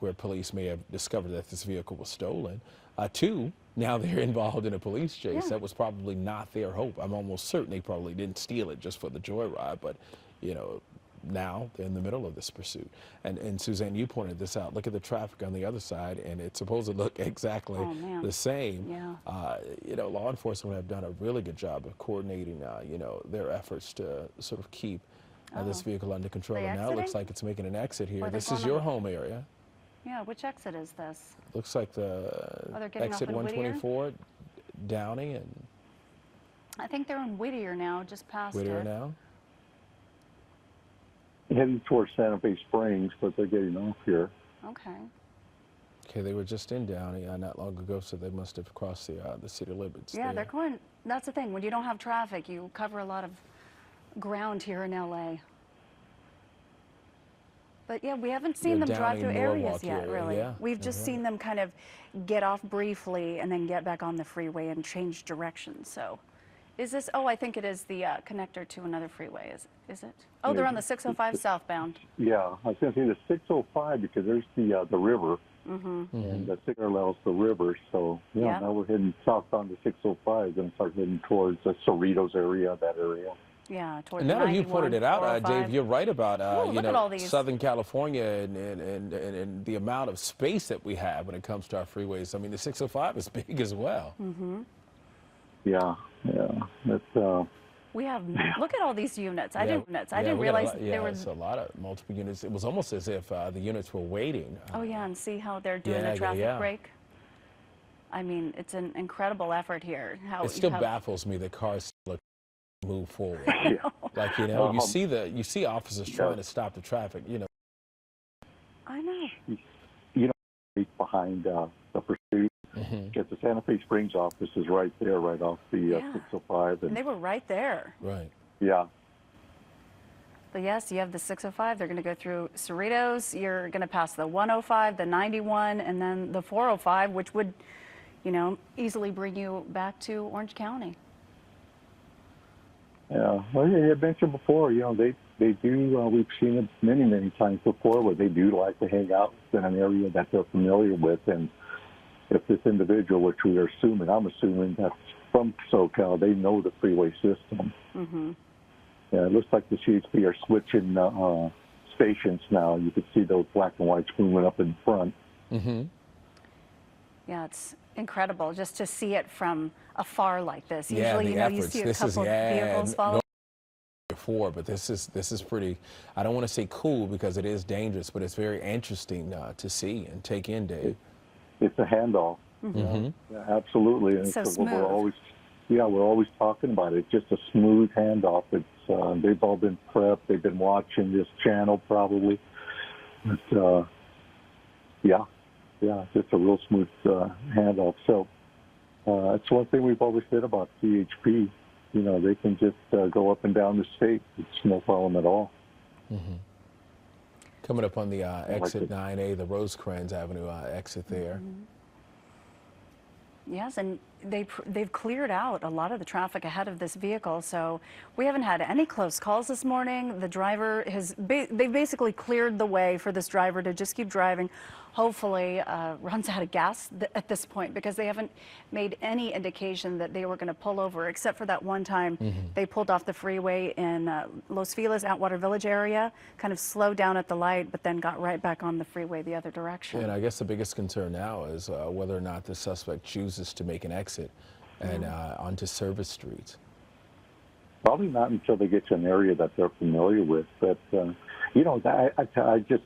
Where police may have discovered that this vehicle was stolen. Two, now they're involved in a police chase. Yeah. That was probably not their hope. I'm almost certain they probably didn't steal it just for the joyride, but now they're in the middle of this pursuit. And Suzanne, you pointed this out. Look at the traffic on the other side, and it's supposed to look exactly the same. Yeah. Law enforcement have done a really good job of coordinating, their efforts to sort of keep this vehicle under control. And now it looks like it's making an exit here. This is your home area. Yeah, which exit is this? Looks like the exit 124, Downey, and I think they're in Whittier now, just past Whittier it. now. Heading towards Santa Fe Springs, but they're getting off here. Okay. Okay, they were just in Downey not long ago, so they must have crossed the city limits. Yeah, there. they're going. That's the thing. When you don't have traffic, you cover a lot of ground here in LA. But yeah, we haven't seen them drive through areas yet, really. Yeah. We've just seen them kind of get off briefly and then get back on the freeway and change directions. So is this, oh, I think it is the connector to another freeway, is it? Oh, they're on the 605 southbound. Yeah, I was going to say the 605 because there's the river, and the 6 parallels the river. So Yeah. now we're heading southbound to 605 and start heading towards the Cerritos area, that area. Yeah, towards And now that you pointed it out, 405. Dave, you're right about look at all these. Southern California and the amount of space that we have when it comes to our freeways. I mean, the 605 is big as well. Yeah. That's We have, look at all these units. I didn't we realize got there were. it's a lot of multiple units. It was almost as if the units were waiting. Oh yeah, and see how they're doing yeah, the traffic yeah. break. I mean, it's an incredible effort here. How It still baffles me that cars still move forward. Like you see officers trying to stop the traffic. I know. behind the pursuit. Get the Santa Fe Springs office is right there, right off the 605. And they were right there. Right. Yeah. But yes, you have the 605. They're going to go through Cerritos. You're going to pass the 105, the 91, and then the 405, which would, easily bring you back to Orange County. Yeah. Well, you mentioned before, they do, we've seen it many, many times before where they do like to hang out in an area that they're familiar with. And if this individual, which I'm assuming that's from SoCal, they know the freeway system. Yeah, it looks like the CHP are switching stations now. You can see those black and whites moving up in front. Yeah, it's incredible just to see it from afar like this. Yeah, Usually, you see a couple of vehicles follow. Before, but this is pretty. I don't want to say cool because it is dangerous, but it's very interesting to see and take in, Dave. It's a handoff. Yeah, absolutely. And So we're always talking about it. Just a smooth handoff. It's they've all been prepped. They've been watching this channel probably. But just a real smooth handoff. So it's one thing we've always said about CHP. They can just go up and down the state. It's no problem at all. Coming up on the exit 9A, the Rosecrans Avenue exit there. Yes, and they've cleared out a lot of the traffic ahead of this vehicle, so we haven't had any close calls this morning. The driver they've basically cleared the way for this driver to just keep driving. Hopefully runs out of gas at this point, because they haven't made any indication that they were going to pull over, except for that one time they pulled off the freeway in Los Feliz, Atwater Village area, kind of slowed down at the light, but then got right back on the freeway the other direction. And I guess the biggest concern now is whether or not the suspect chooses to make an exit and onto service streets. Probably not until they get to an area that they're familiar with. But I just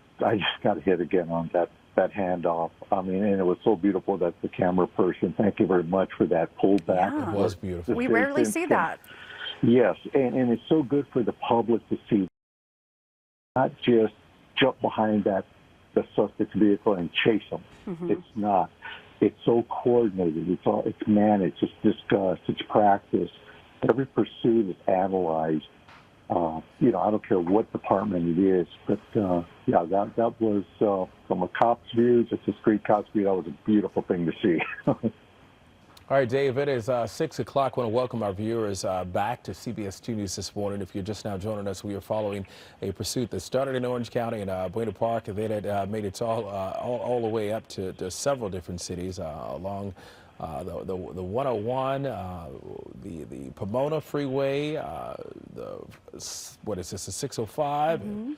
got hit again on that handoff. I mean, and it was so beautiful that the camera person, thank you very much for that pullback. Yeah. It was beautiful. We rarely see that. Yes, and it's so good for the public to see, not just jump behind the suspect's vehicle and chase them. It's not. It's so coordinated. It's managed. It's discussed. It's practiced. Every pursuit is analyzed. You know, I don't care what department it is, but yeah, that was from a cop's view, just a street cop's view. That was a beautiful thing to see. All right, Dave, it is 6 o'clock. I want to welcome our viewers back to CBS 2 News this morning. If you're just now joining us, we are following a pursuit that started in Orange County in Buena Park, and then it made its all the way up to several different cities along the 101, the Pomona Freeway, what is this, the 605?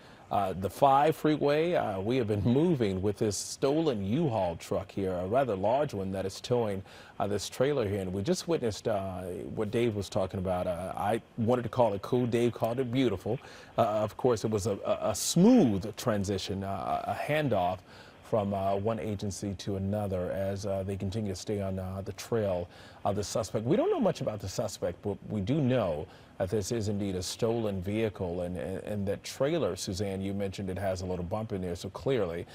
The 5 freeway. We have been moving with this stolen U-Haul truck here, a rather large one that is towing this trailer here. And we just witnessed what Dave was talking about. I wanted to call it cool. Dave called it beautiful. Of course, it was a smooth transition, a handoff from one agency to another as they continue to stay on the trail of the suspect. We don't know much about the suspect, but we do know that this is indeed a stolen vehicle, and that trailer, Suzanne, you mentioned it has a little bump in there, so clearly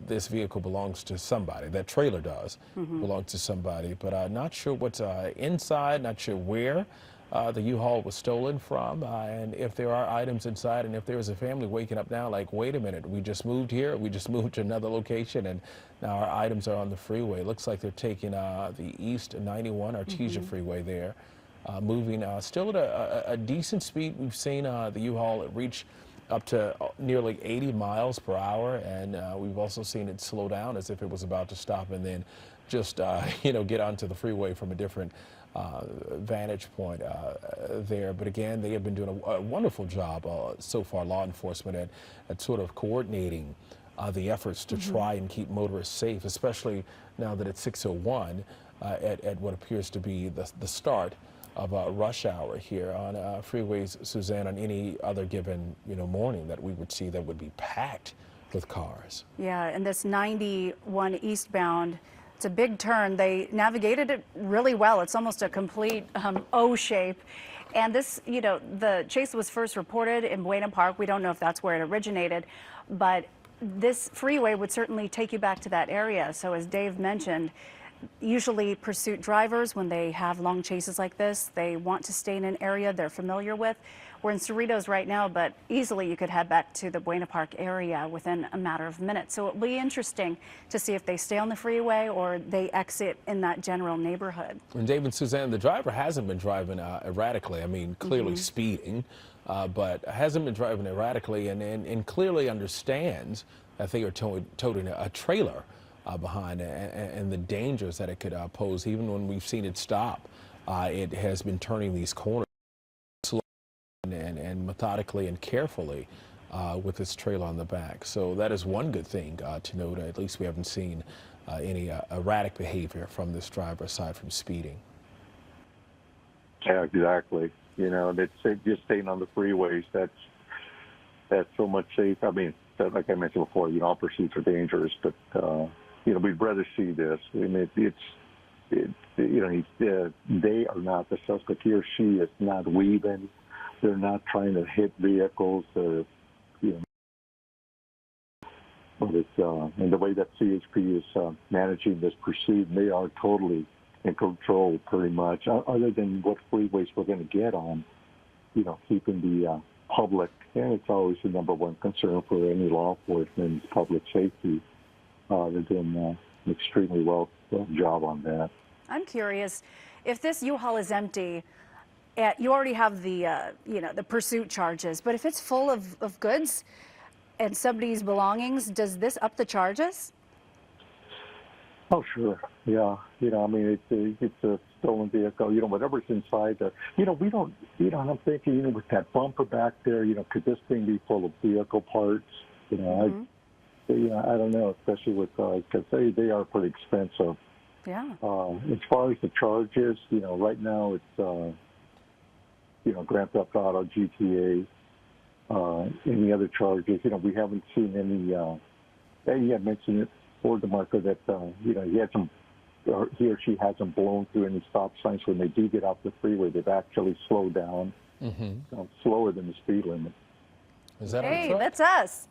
this vehicle belongs to somebody. That trailer does belong to somebody, but not sure what's inside, not sure where the U-Haul was stolen from, and if there are items inside, and if there is a family waking up now like, wait a minute, we just moved here, we just moved to another location, and now our items are on the freeway. It looks like they're taking the East 91 Artesia freeway there, moving still at a decent speed. We've seen the U-Haul reach up to nearly 80 miles per hour, and we've also seen it slow down as if it was about to stop and then just you know, get onto the freeway from a different vantage point there. But again, they have been doing a wonderful job so far, law enforcement, at sort of coordinating the efforts to try and keep motorists safe, especially now that it's 6:01 at what appears to be the start of rush hour here on freeways, Suzanne, on any other given morning that we would see that would be packed with cars. Yeah, and this 91 eastbound, it's a big turn. They navigated it really well. It's almost a complete O shape. And this, the chase was first reported in Buena Park. We don't know if that's where it originated, but this freeway would certainly take you back to that area. So as Dave mentioned, usually pursuit drivers, when they have long chases like this, they want to stay in an area they're familiar with. We're in Cerritos right now, but easily you could head back to the Buena Park area within a matter of minutes. So it'll be interesting to see if they stay on the freeway or they exit in that general neighborhood. And Dave and Suzanne, the driver hasn't been driving erratically. I mean, clearly speeding, but hasn't been driving erratically, and clearly understands that they are toting a trailer behind, and the dangers that it could pose. Even when we've seen it stop, it has been turning these corners slowly and methodically and carefully with this trailer on the back. So that is one good thing to note. At least we haven't seen any erratic behavior from this driver aside from speeding. Yeah, exactly. That's just staying on the freeways. That's so much safer. I mean, like I mentioned before, all pursuits are dangerous, but we'd rather see this. I mean, they are not the suspect. He or she is not weaving. They're not trying to hit vehicles. But it's and the way that CHP is managing this pursuit, they are totally in control, pretty much. Other than what freeways we're going to get on, keeping the public, and it's always the number one concern for any law enforcement, public safety. They're doing an extremely well job on that. I'm curious, if this U-Haul is empty, you already have the the pursuit charges, but if it's full of goods and somebody's belongings, does this up the charges? Oh, sure. Yeah. I mean, it's a stolen vehicle. Whatever's inside there. We don't. I'm thinking, with that bumper back there, could this thing be full of vehicle parts? I don't know, especially with because they are pretty expensive. Yeah. As far as the charges, right now it's Grand Theft Auto, GTA, any other charges. We haven't seen any. He had mentioned it for DeMarco that he or she hasn't blown through any stop signs. When they do get off the freeway, they've actually slowed down, slower than the speed limit. Is that our Hey, truck? that's us.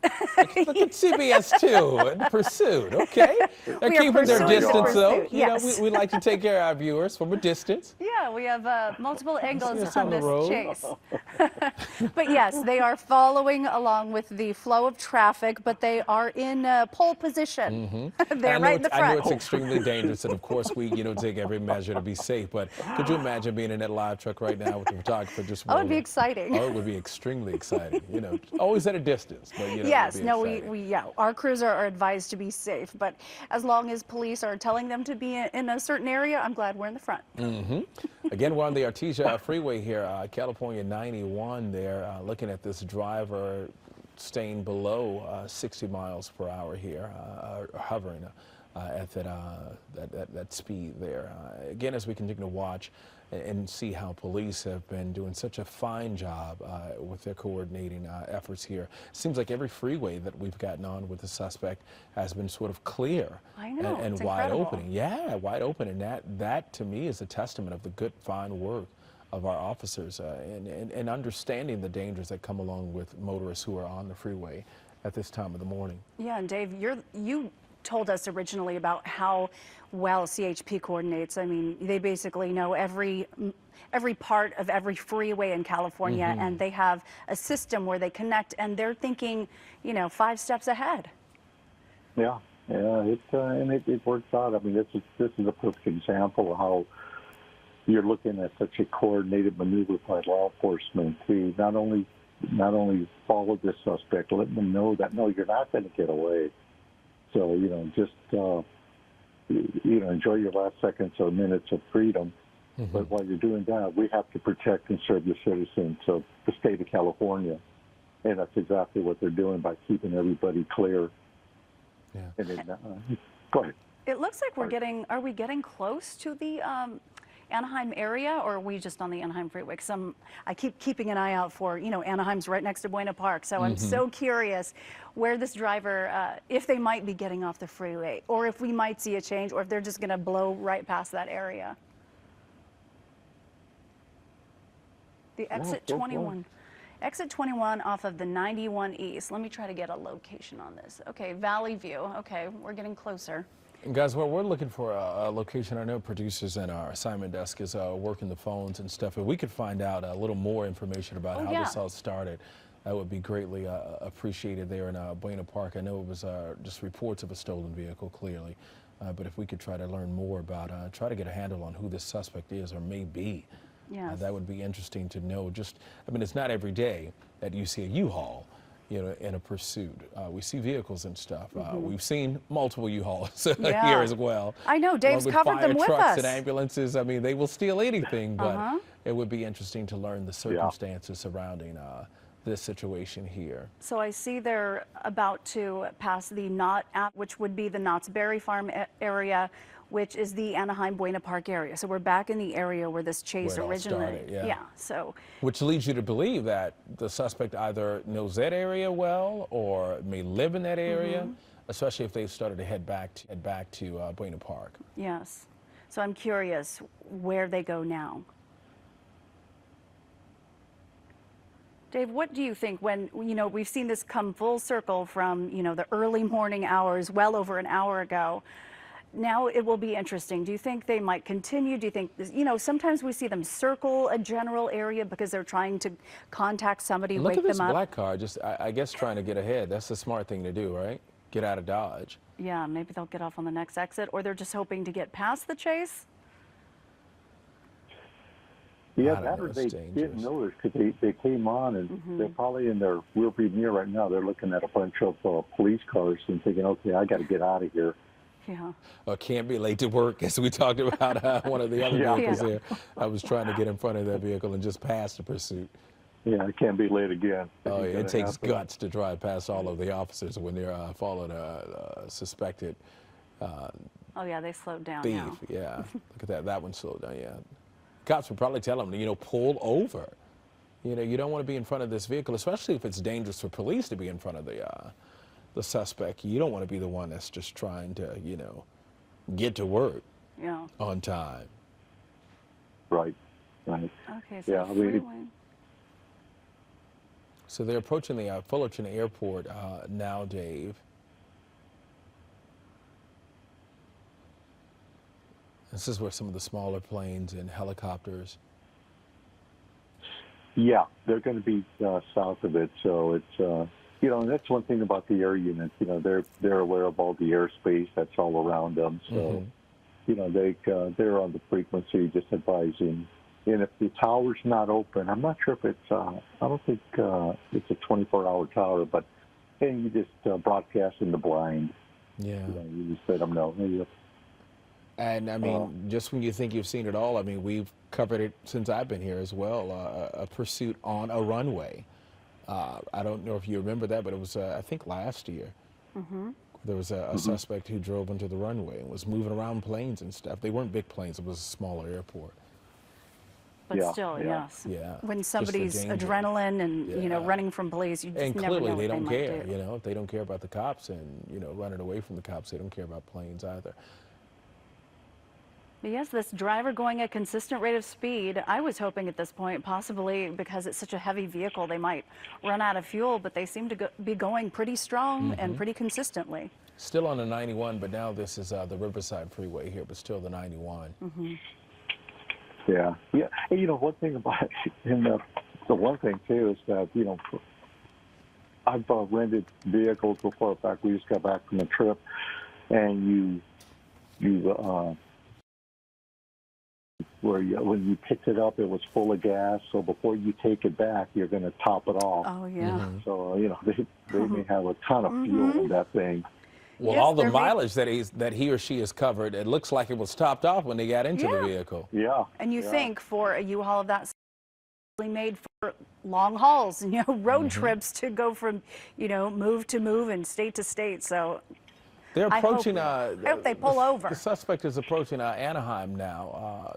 Look at CBS 2 in pursuit. Okay, they're We are keeping their pursuing the distance though. pursuit, You know, yes. we like to take care of our viewers from a distance. Yeah, we have multiple angles us on on the this road. chase. But yes, they are following along with the flow of traffic, but they are in pole position. They're right in the I know front. it's extremely dangerous, and of course we, take every measure to be safe. But could you imagine being in that live truck right now with the photographer just Oh, it'd be rolling? exciting. Oh, it would be extremely exciting. Always at a distance, but Yes, it'd be no, exciting. our crews are advised to be safe, but as long as police are telling them to be in a certain area, I'm glad we're in the front. Again, we're on the Artesia Freeway here, California 91 there, looking at this driver staying below 60 miles per hour here, hovering at that speed there. Again, as we continue to watch and see how police have been doing such a fine job with their coordinating efforts here. Seems like every freeway that we've gotten on with the suspect has been sort of clear I know, and it's wide incredible. open. Yeah, wide open, and that to me is a testament of the good, fine work of our officers and understanding the dangers that come along with motorists who are on the freeway at this time of the morning. Yeah, and Dave, you told us originally about how well CHP coordinates. I mean, they basically know every part of every freeway in California, and they have a system where they connect, and they're thinking, 5 steps ahead. Yeah, it works out. I mean, this is a perfect example of how you're looking at such a coordinated maneuver by law enforcement to not only follow this suspect, let them know that no, you're not going to get away. So just enjoy your last seconds or minutes of freedom. But while you're doing that, we have to protect and serve the citizens of the state of California, and that's exactly what they're doing by keeping everybody clear. Yeah. And then, go ahead. It looks like are we getting close to the Anaheim area, or are we just on the Anaheim freeway? Because I keep keeping an eye out for, Anaheim's right next to Buena Park. So I'm so curious where this driver, if they might be getting off the freeway, or if we might see a change, or if they're just going to blow right past that area. The exit go for it. 21. Exit 21 off of the 91 East. Let me try to get a location on this. Okay, Valley View. Okay, we're getting closer. And guys, well, we're looking for a location. I know producers and our assignment desk is working the phones and stuff. If we could find out a little more information about how this all started, that would be greatly appreciated there in Buena Park. I know it was just reports of a stolen vehicle, clearly. But if we could try to learn more about, try to get a handle on who this suspect is or may be, that would be interesting to know. I mean, it's not every day that you see a U-Haul in a pursuit. We see vehicles and stuff. We've seen multiple U-Hauls here as well. I know, Dave's covered them with fire trucks us. and ambulances. I mean, they will steal anything, but it would be interesting to learn the circumstances surrounding this situation here. So I see they're about to pass the Knott app, which would be the Knott's Berry Farm area, which is the Anaheim Buena Park area. So we're back in the area where this chase Where it all originated. started, So which leads you to believe that the suspect either knows that area well or may live in that area, especially if they've started to head back to Buena Park. yes. So I'm curious where they go now. Dave, what do you think when, we've seen this come full circle from, the early morning hours, well over an hour ago. Now it will be interesting. Do you think they might continue? Do you think, sometimes we see them circle a general area because they're trying to contact somebody, Look wake at this them up? black car, just I guess trying to get ahead. That's the smart thing to do, right? Get out of Dodge. Yeah, maybe they'll get off on the next exit, or they're just hoping to get past the chase. Yeah, I don't that know, or it's they dangerous. didn't notice because they came on and they're probably in their rearview mirror right now. They're looking at a bunch of police cars and thinking, okay, I got to get out of here. Yeah. Or can't be late to work, as we talked about one of the other vehicles there. I was trying to get in front of that vehicle and just pass the pursuit. Yeah, I can't be late again. Oh, yeah, it takes guts to drive past all of the officers when they're following a suspected Oh yeah, they slowed down thief. now. Yeah, look at that. That one slowed down. Yeah, cops would probably tell them, pull over. You don't want to be in front of this vehicle, especially if it's dangerous for police to be in front of the suspect. You don't want to be the one that's just trying to, get to work on time. Right. Okay, so Yeah, freeway. So they're approaching the Fullerton Airport now, Dave. This is where some of the smaller planes and helicopters. Yeah, they're going to be south of it, so it's you know, and that's one thing about the air units. You know, they're aware of all the airspace that's all around them, so you know they're on the frequency, just advising. And if the tower's not open, I'm not sure if it's, I don't think it's a 24-hour tower, but hey, you just broadcast in the blind. Yeah. You know, you just let them know. Hey, And I mean, just when you think you've seen it all, I mean, we've covered it since I've been here as well. A pursuit on a runway. I don't know if you remember that, but it was, I think, last year. There was a suspect who drove into the runway and was moving around planes and stuff. They weren't big planes. It was a smaller airport. But Yeah, still, yeah. yes. Yeah. When Just the somebody's danger. adrenaline and, you know, Yeah. running from police, you just And never clearly know what they don't might care, do. you know, if they don't care about the cops and, you know, running away from the cops, they don't care about planes either. But yes, this driver going at consistent rate of speed, I was hoping at this point, possibly because it's such a heavy vehicle, they might run out of fuel, but they seem to be going pretty strong and pretty consistently. Still on the 91, but now this is the Riverside Freeway here, but still the 91. yeah, yeah. And, you know, one thing about it, and the one thing too is that, you know, I've rented vehicles before. In fact, we just got back from a trip, and when you picked it up, it was full of gas. So before you take it back, you're going to top it off. Oh, yeah. So you know they may have a ton of fuel in that thing. Well, Yes, all the there may- mileage that he or she has covered, it looks like it was topped off when they got into the Yeah. vehicle. Yeah. And you yeah. think for a U-Haul of that size, really made for long hauls, you know, road trips to go from, you know, move to move and state to state. So They're I hope- approaching. I hope they pull over. The suspect is approaching Anaheim now.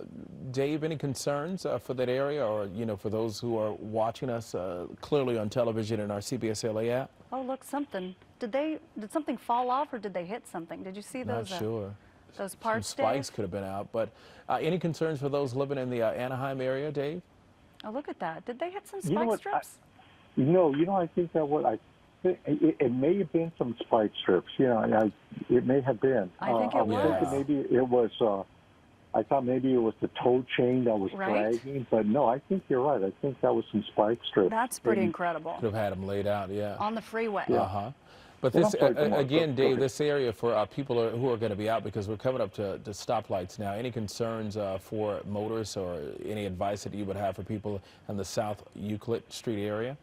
Dave, any concerns for that area, or you know, for those who are watching us clearly on television in our CBS LA app? oh, look, something. Did something fall off or did they hit something? Did you see Not those? sure. Those Some parts, spikes Dave? could have been out, but any concerns for those living in the Anaheim area, Dave? Oh, look at that. Did they hit some You know spike what, strips? No, you know, I think that it may have been some spike strips. You know, it may have been. I think it I was was. thinking maybe it was. I thought maybe it was the tow chain that was Right. dragging, but no, I think you're right. I think that was some spike strips. That's pretty And- incredible. Could have had them laid out, yeah. On the freeway. Uh-huh. But Well, this, I'm sorry, come on, again, go Dave, ahead. this area for people who are going to be out, because we're coming up to stoplights now. Any concerns for motorists, or any advice that you would have for people in the South Euclid Street area?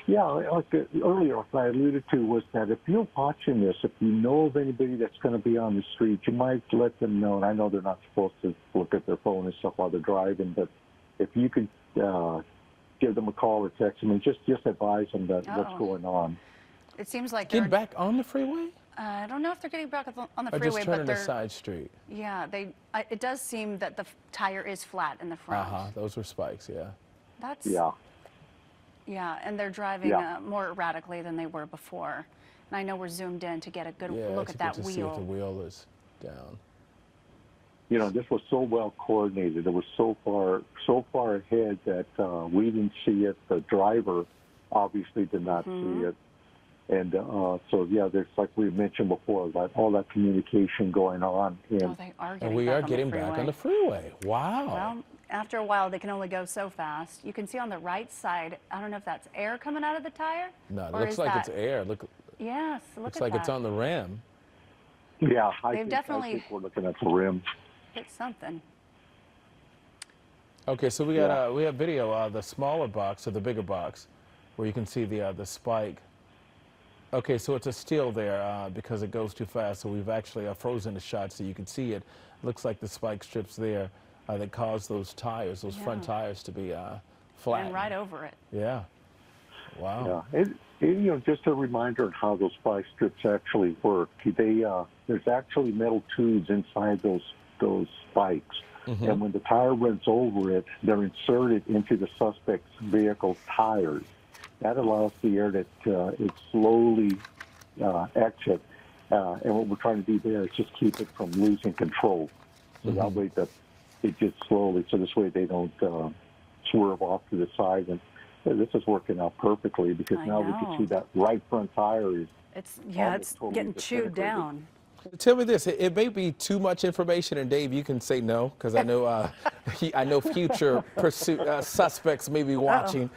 Yeah, like earlier, what I alluded to was that if you're watching this, if you know of anybody that's going to be on the street, you might let them know. And I know they're not supposed to look at their phone and stuff while they're driving, but if you could give them a call or text them and just advise them that what's going on. It seems like Get they're, back on the freeway? I don't know if they're getting back on the Or freeway, just but turning a they're, side street? yeah, it does seem that the tire is flat in the front. Uh-huh, those were spikes, yeah. That's, Yeah. yeah, and they're driving Yeah. more erratically than they were before. And I know we're zoomed in to get a good Yeah, look to at get that to see if the wheel. wheel is down. You know, this was so well coordinated. It was so far ahead that we didn't see it. The driver obviously did not see it. And so, yeah, there's, like we mentioned before, like all that communication going on. And Oh, they are getting And we back are on getting the back on freeway. the freeway. Wow. Well, after a while, they can only go so fast. You can see on the right side, I don't know if that's air coming out of the tire. No, it or looks is like that- it's air. Look, Yes, look looks at like that. it's on the rim. yeah, I They've definitely- think we're looking at the rim. It's something. Okay, so we got we have video, the smaller box or the bigger box, where you can see the spike. Okay, so it's a still there because it goes too fast. So we've actually frozen the shot so you can see it. Looks like the spike strips there that caused those tires, those front tires, to be flat. And right over it. Yeah. Wow. Yeah, you know, just a reminder on how those spike strips actually work. There's actually metal tubes inside those spikes, and when the tire runs over it, they're inserted into the suspect's vehicle tires. That allows the air it slowly exit, and what we're trying to do there is just keep it from losing control. So that way it just slowly, so this way they don't swerve off to the side. And hey, this is working out perfectly because I now we know. can see that right front tire is It's almost totally getting chewed disintegrated. down. Tell me this, it may be too much information, and Dave, you can say no, because I know I know future suspects may be watching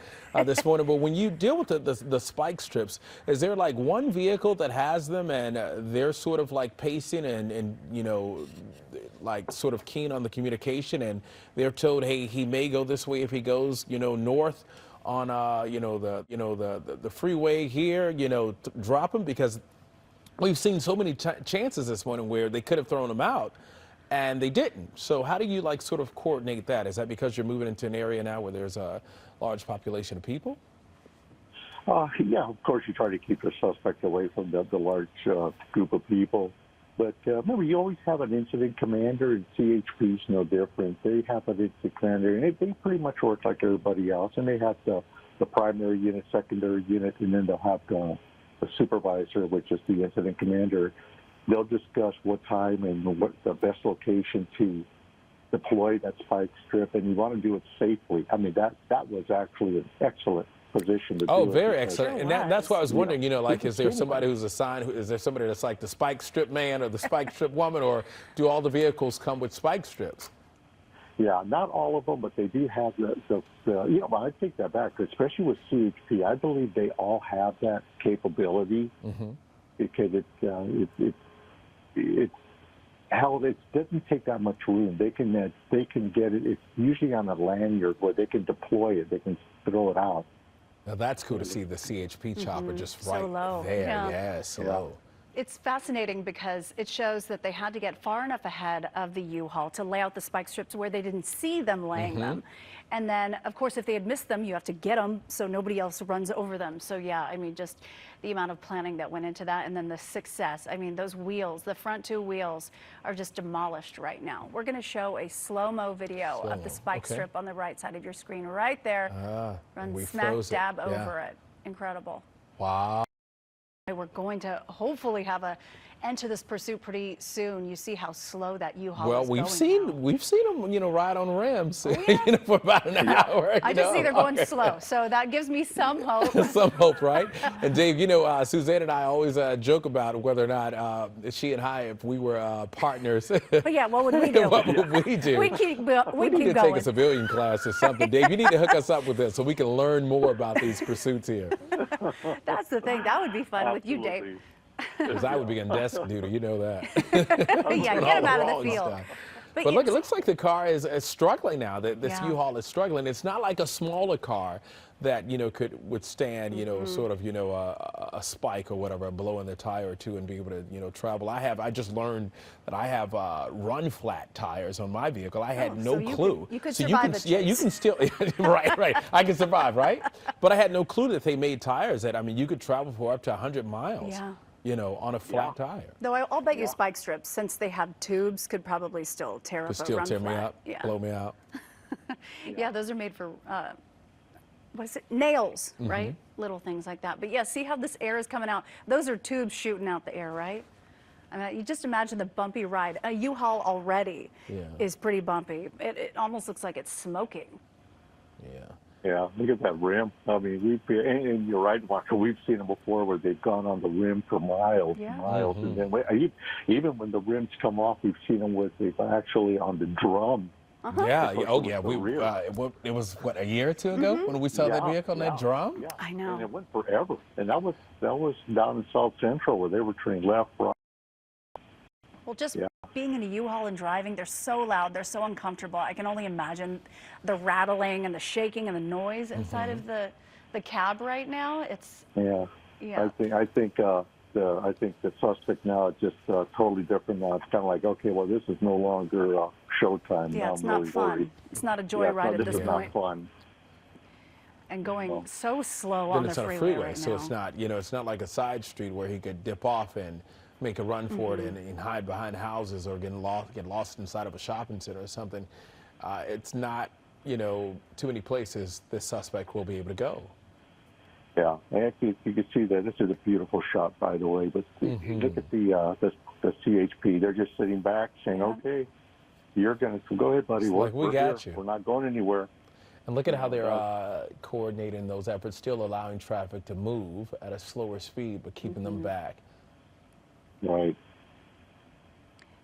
this morning. But when you deal with the spike strips, is there like one vehicle that has them, and they're sort of like pacing and you know, like sort of keen on the communication, and they're told, hey, he may go this way if he goes, you know, north on the freeway here, you know, drop him, because we've seen so many chances this morning where they could have thrown them out and they didn't. So how do you like sort of coordinate that? Is that because you're moving into an area now where there's a large population of people? Yeah, of course you try to keep the suspect away from the large group of people. But remember, you always have an incident commander, and CHP's no different. They have an incident commander, and they pretty much work like everybody else. And they have the primary unit, secondary unit, and then they'll have the supervisor, which is the incident commander. They'll discuss what time and what the best location to deploy that spike strip, and you want to do it safely. I mean, that was actually an excellent position to do it. Oh, very because- excellent. And that's why I was wondering, you know, like, is there somebody who's assigned, is there somebody that's like the spike strip man or the spike strip woman, or do all the vehicles come with spike strips? Yeah, not all of them, but they do have the you know, I take that back, especially with CHP. I believe they all have that capability because it doesn't take that much room. They can get it. It's usually on a lanyard where they can deploy it. They can throw it out. Now that's cool to see the CHP chopper just So right low. there. Yeah. Yeah, so Yeah. low. It's fascinating because it shows that they had to get far enough ahead of the U-Haul to lay out the spike strips where they didn't see them laying them. And then, of course, if they had missed them, you have to get them so nobody else runs over them. So, yeah, I mean, just the amount of planning that went into that, and then the success. I mean, those wheels, the front two wheels are just demolished right now. We're going to show a slow-mo video of the spike okay. strip on the right side of your screen right there. Run we smack froze it. dab Yeah. over it. Incredible. Wow. We're going to hopefully have an end to this pursuit pretty soon. You see how slow that U-Haul Well, is going we've seen them, you know, ride on rims, Oh, yeah. you know, for about an hour. I you just know? see they're going Okay. slow, so that gives me some hope. Some hope, right? And Dave, you know, Suzanne and I always joke about whether or not she and I, if we were partners, But yeah, what would we do? what would we do? We'd keep We need to take going. a civilian class or something. Dave, you need to hook us up with this so we can learn more about these pursuits here. That's the thing. That would be fun with you, Dave. Absolutely. Because I would be on desk duty, you know that. Yeah, get him out of All the this field. stuff. But look, it looks like the car is struggling now. This Yeah. U-Haul is struggling. It's not like a smaller car that, you know, could withstand, you know, sort of, you know, a spike or whatever, blowing the tire or two and be able to, you know, travel. I just learned that I have run flat tires on my vehicle. I had no so you clue. you could So survive a yeah, you chase. can still, right. I can survive, right? But I had no clue that they made tires that, I mean, you could travel for up to 100 miles. Yeah. You know, on a flat tire. Though I'll bet you spike strips, since they have tubes, could probably still tear Could up a still run tear me flat. up, Yeah. blow me out. Yeah, those are made for, what is it? Nails, Mm-hmm. right? Little things like that. But yeah, see how this air is coming out? Those are tubes shooting out the air, right? I mean, you just imagine the bumpy ride. A U-Haul already is pretty bumpy. It almost looks like it's smoking. Yeah. Yeah, look at that rim. I mean, and you're right, Marco. We've seen them before where they've gone on the rim for miles and miles. And then even when the rims come off, we've seen them with they've actually on the drum. Yeah. Oh, with yeah. the We rear. it was what, a year or two ago when we saw that vehicle on that drum. Yeah. I know. And it went forever. And that was down in South Central where they were trained left, right. Well, just being in a U-Haul and driving, they're so loud, they're so uncomfortable. I can only imagine the rattling and the shaking and the noise inside of the cab right now. It's Yeah. yeah. I think the suspect now is just totally different now. It's kind of like, okay, well, this is no longer showtime. Yeah, now it's I'm not really fun. worried. It's not a Yeah, joyride at this this is point. not fun. And going so slow Then on it's the on a freeway freeway, right so now. it's not, you know, it's not like a side street where he could dip off and make a run for it and hide behind houses or get lost inside of a shopping center or something. It's not, you know, too many places this suspect will be able to go. Yeah, actually, you can see that this is a beautiful shot, by the way. But look at the CHP; they're just sitting back, saying, "Okay, you're going to go ahead, buddy. It's like, we We're got here. you." We're not going anywhere." And look at how they're coordinating those efforts, still allowing traffic to move at a slower speed, but keeping them back. Right.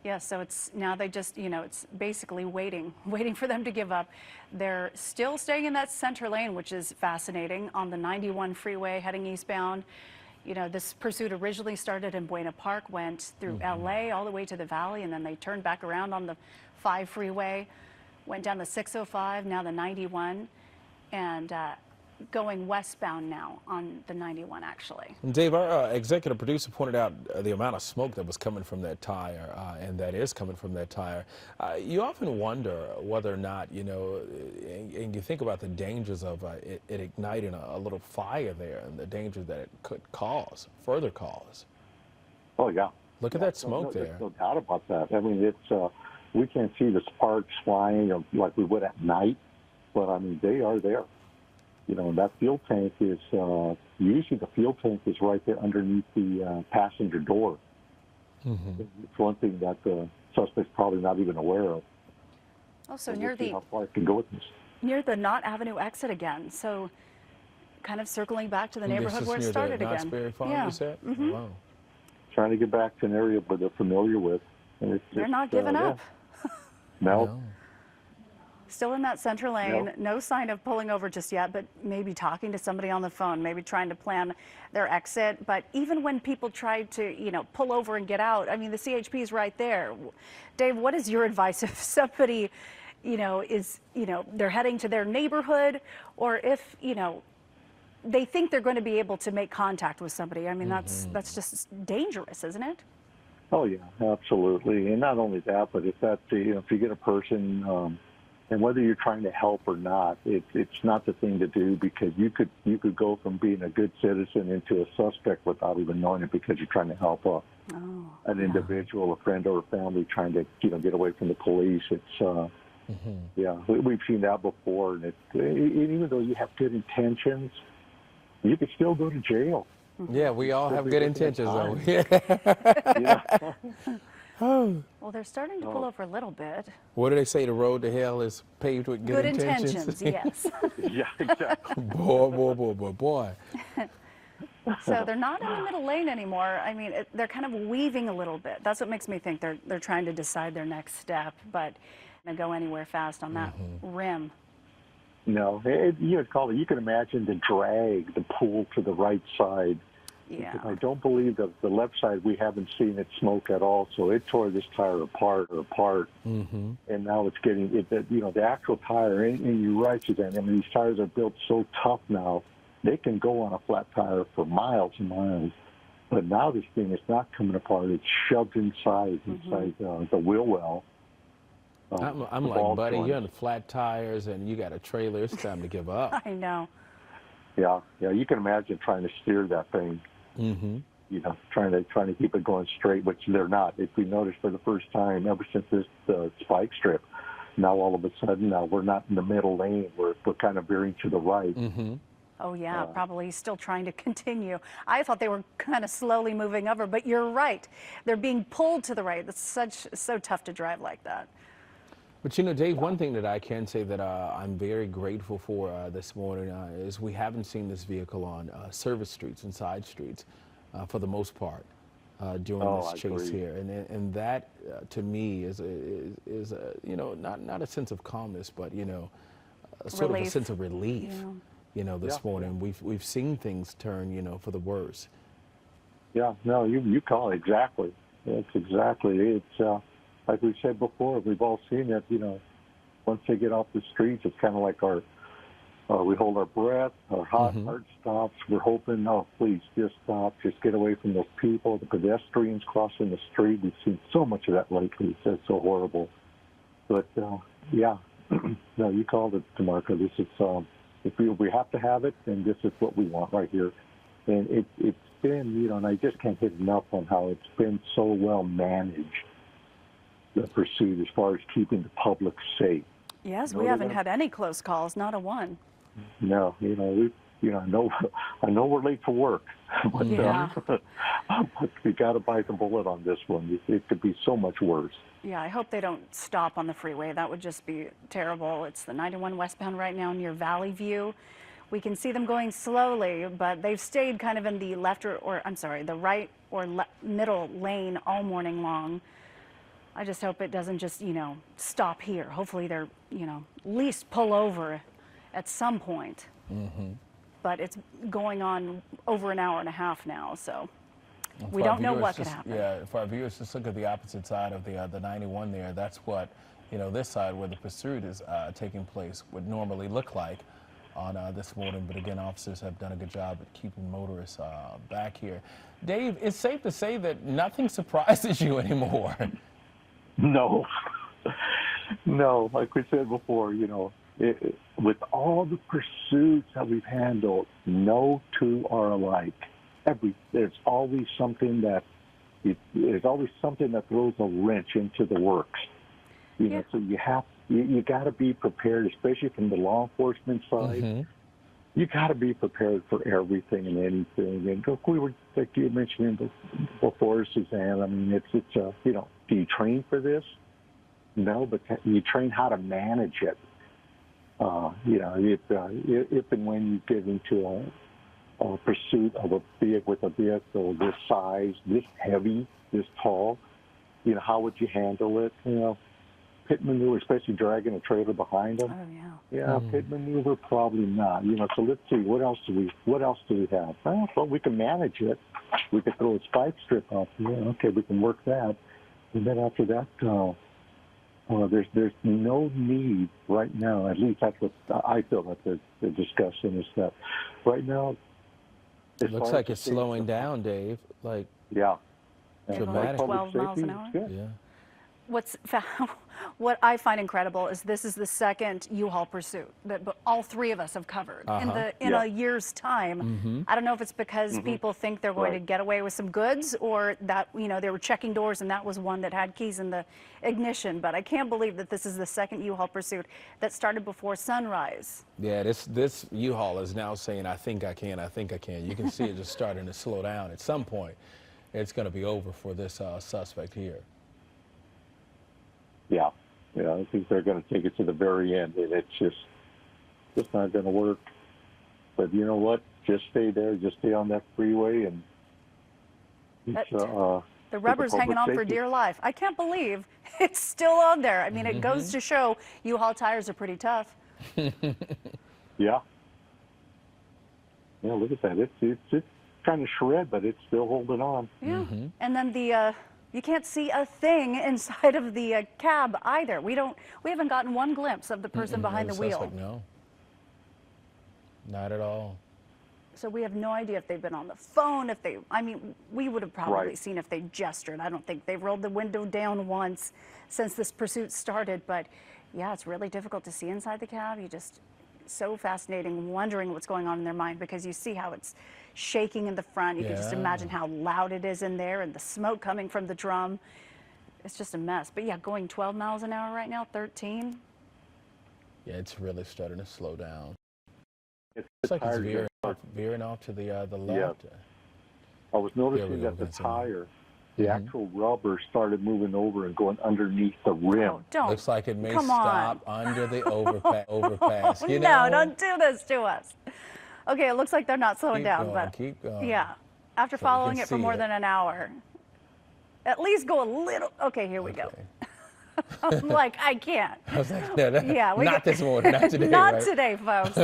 Yeah, so it's now they just, it's basically waiting for them to give up. They're still staying in that center lane, which is fascinating, on the 91 freeway heading eastbound. This pursuit originally started in Buena Park, went through LA all the way to the valley, and then they turned back around on the 5 freeway, went down the 605, now the 91, and going westbound now on the 91, actually. And Dave, our executive producer pointed out the amount of smoke that was coming from that tire, and that is coming from that tire. You often wonder whether or not, and you think about the dangers of it igniting a little fire there, and the dangers that it could further cause. Oh, yeah. Look at that smoke there. There's no doubt about that. I mean, it's we can't see the sparks flying like we would at night, but I mean, they are there. That fuel tank is, usually the fuel tank is right there underneath the passenger door. It's one thing that the suspect's probably not even aware of. Oh, so We'll see how far it can go with this. Near the Knott Avenue exit again. So kind of circling back to the neighborhood where it started again. Farm, you said? Wow. Trying to get back to an area where they're familiar with. And it's They're not giving up. No. Still in that center lane, no sign of pulling over just yet, but maybe talking to somebody on the phone, maybe trying to plan their exit. But even when people try to, pull over and get out, I mean, the CHP is right there. Dave, what is your advice if somebody, they're heading to their neighborhood, or if, they think they're going to be able to make contact with somebody? I mean, that's just dangerous, isn't it? Oh, yeah, absolutely. And not only that, but if if you get a person, and whether you're trying to help or not, it's not the thing to do, because you could go from being a good citizen into a suspect without even knowing it, because you're trying to help an individual, a friend, or a family trying to get away from the police. It's we've seen that before, and even though you have good intentions, you could still go to jail. Yeah, we all have good intentions, though. Well, they're starting to pull over a little bit. What do they say? The road to hell is paved with good intentions. Yes. Yeah, exactly. Boy. So they're not in the middle lane anymore. I mean, they're kind of weaving a little bit. That's what makes me think they're trying to decide their next step, but going to go anywhere fast on that rim. No, you can imagine the drag, the pull to the right side. Yeah. I don't believe that the left side, we haven't seen it smoke at all. So it tore this tire apart, and now it's getting the actual tire. And you're right, Suzanne. I mean, these tires are built so tough now; they can go on a flat tire for miles and miles. But now this thing is not coming apart; it's shoved inside the wheel well. I'm like, buddy, you're on the flat tires and you got a trailer. It's time to give up. I know. Yeah. You can imagine trying to steer that thing. Trying to keep it going straight, which they're not. If we noticed for the first time ever since the spike strip, now all of a sudden we're not in the middle lane. We're kind of veering to the right. Oh yeah, probably still trying to continue. I thought they were kind of slowly moving over, but you're right. They're being pulled to the right. It's so tough to drive like that. But Dave, one thing that I can say that I'm very grateful for this morning is we haven't seen this vehicle on service streets and side streets for the most part during this chase here, and that to me is not a sense of calmness, but sort of a sense of relief. This morning we've seen things turn for the worse. Yeah, no, you call it exactly. That's exactly it's. Like we said before, we've all seen it. Once they get off the streets, it's kind of like we hold our breath, our heart stops. We're hoping, please just stop, just get away from those people, the pedestrians crossing the street. We've seen so much of that lately. It's so horrible. But no, you called it, DeMarco. This is if we have to have it, then this is what we want right here. And it's been, and I just can't hit enough on how it's been so well managed. The pursuit as far as keeping the public safe. Yes, we haven't had any close calls, not a one. No, I know we're late for work, but, Yeah. but we got to bite the bullet on this one. It could be so much worse. Yeah, I hope they don't stop on the freeway. That would just be terrible. It's the 91 westbound right now near Valley View. We can see them going slowly, but they've stayed kind of in the left or I'm sorry, the right or middle lane all morning long. I just hope it doesn't just, stop here. Hopefully they're, at least pull over at some point. But it's going on over an hour and a half now, so we don't know what could happen. Yeah, for our viewers, just look at the opposite side of the 91 there. That's what, this side where the pursuit is taking place would normally look like on this morning. But again, officers have done a good job at keeping motorists back here. Dave, it's safe to say that nothing surprises you anymore. No, no, like we said before, with all the pursuits that we've handled, no two are alike. There's always something that throws a wrench into the works. So you got to be prepared, especially from the law enforcement side. You got to be prepared for everything and anything. And look, we were, like you mentioned before, Suzanne. I mean, it's do you train for this? No, but you train how to manage it. If and when you get into a pursuit of a vehicle this size, this heavy, this tall, how would you handle it? Pit maneuver, especially dragging a trailer behind them. Oh yeah. Yeah, pit maneuver probably not. So let's see, what else do we have? Well, we can manage it. We could throw a spike strip off. Yeah, okay, we can work that. And then after that, there's no need right now. At least that's what I feel that they're discussing is that right now. It looks like it's slowing down, Dave. Yeah. Dramatic. 12 miles an hour. Yeah. What I find incredible is this is the second U-Haul pursuit that all three of us have covered in a year's time. I don't know if it's because people think they're going to get away with some goods, or that they were checking doors and that was one that had keys in the ignition. But I can't believe that this is the second U-Haul pursuit that started before sunrise. Yeah, this U-Haul is now saying, I think I can. You can see it just starting to slow down. At some point, it's going to be over for this suspect here. Yeah, I think they're going to take it to the very end, and it's just not going to work. But you know what? Just stay there. Just stay on that freeway, and the rubber's hanging on for dear life. I can't believe it's still on there. I mean, it goes to show U-Haul tires are pretty tough. Yeah, look at that. It's kind of shred, but it's still holding on. Yeah, and then you can't see a thing inside of the cab either. We haven't gotten one glimpse of the person behind the wheel. Suspect, no, not at all. So we have no idea if they've been on the phone, we would have probably seen if they gestured. I don't think they've rolled the window down once since this pursuit started, but yeah, it's really difficult to see inside the cab. So fascinating, wondering what's going on in their mind, because you see how it's shaking in the front. You can just imagine how loud it is in there and the smoke coming from the drum. It's just a mess. But yeah, going 12 miles an hour right now, 13. Yeah, it's really starting to slow down. It's like it's veering off to the left. Yeah. I was noticing that the tire, the actual rubber started moving over and going underneath the rim. Oh, don't. Looks like it may stop under the overpass. No, don't do this to us. Okay, it looks like they're not slowing down, but keep going. Yeah, after following it for more than an hour, at least go a little. Okay, here we go. I'm like, I can't. I was like, no, not this morning, not today. Not today, folks.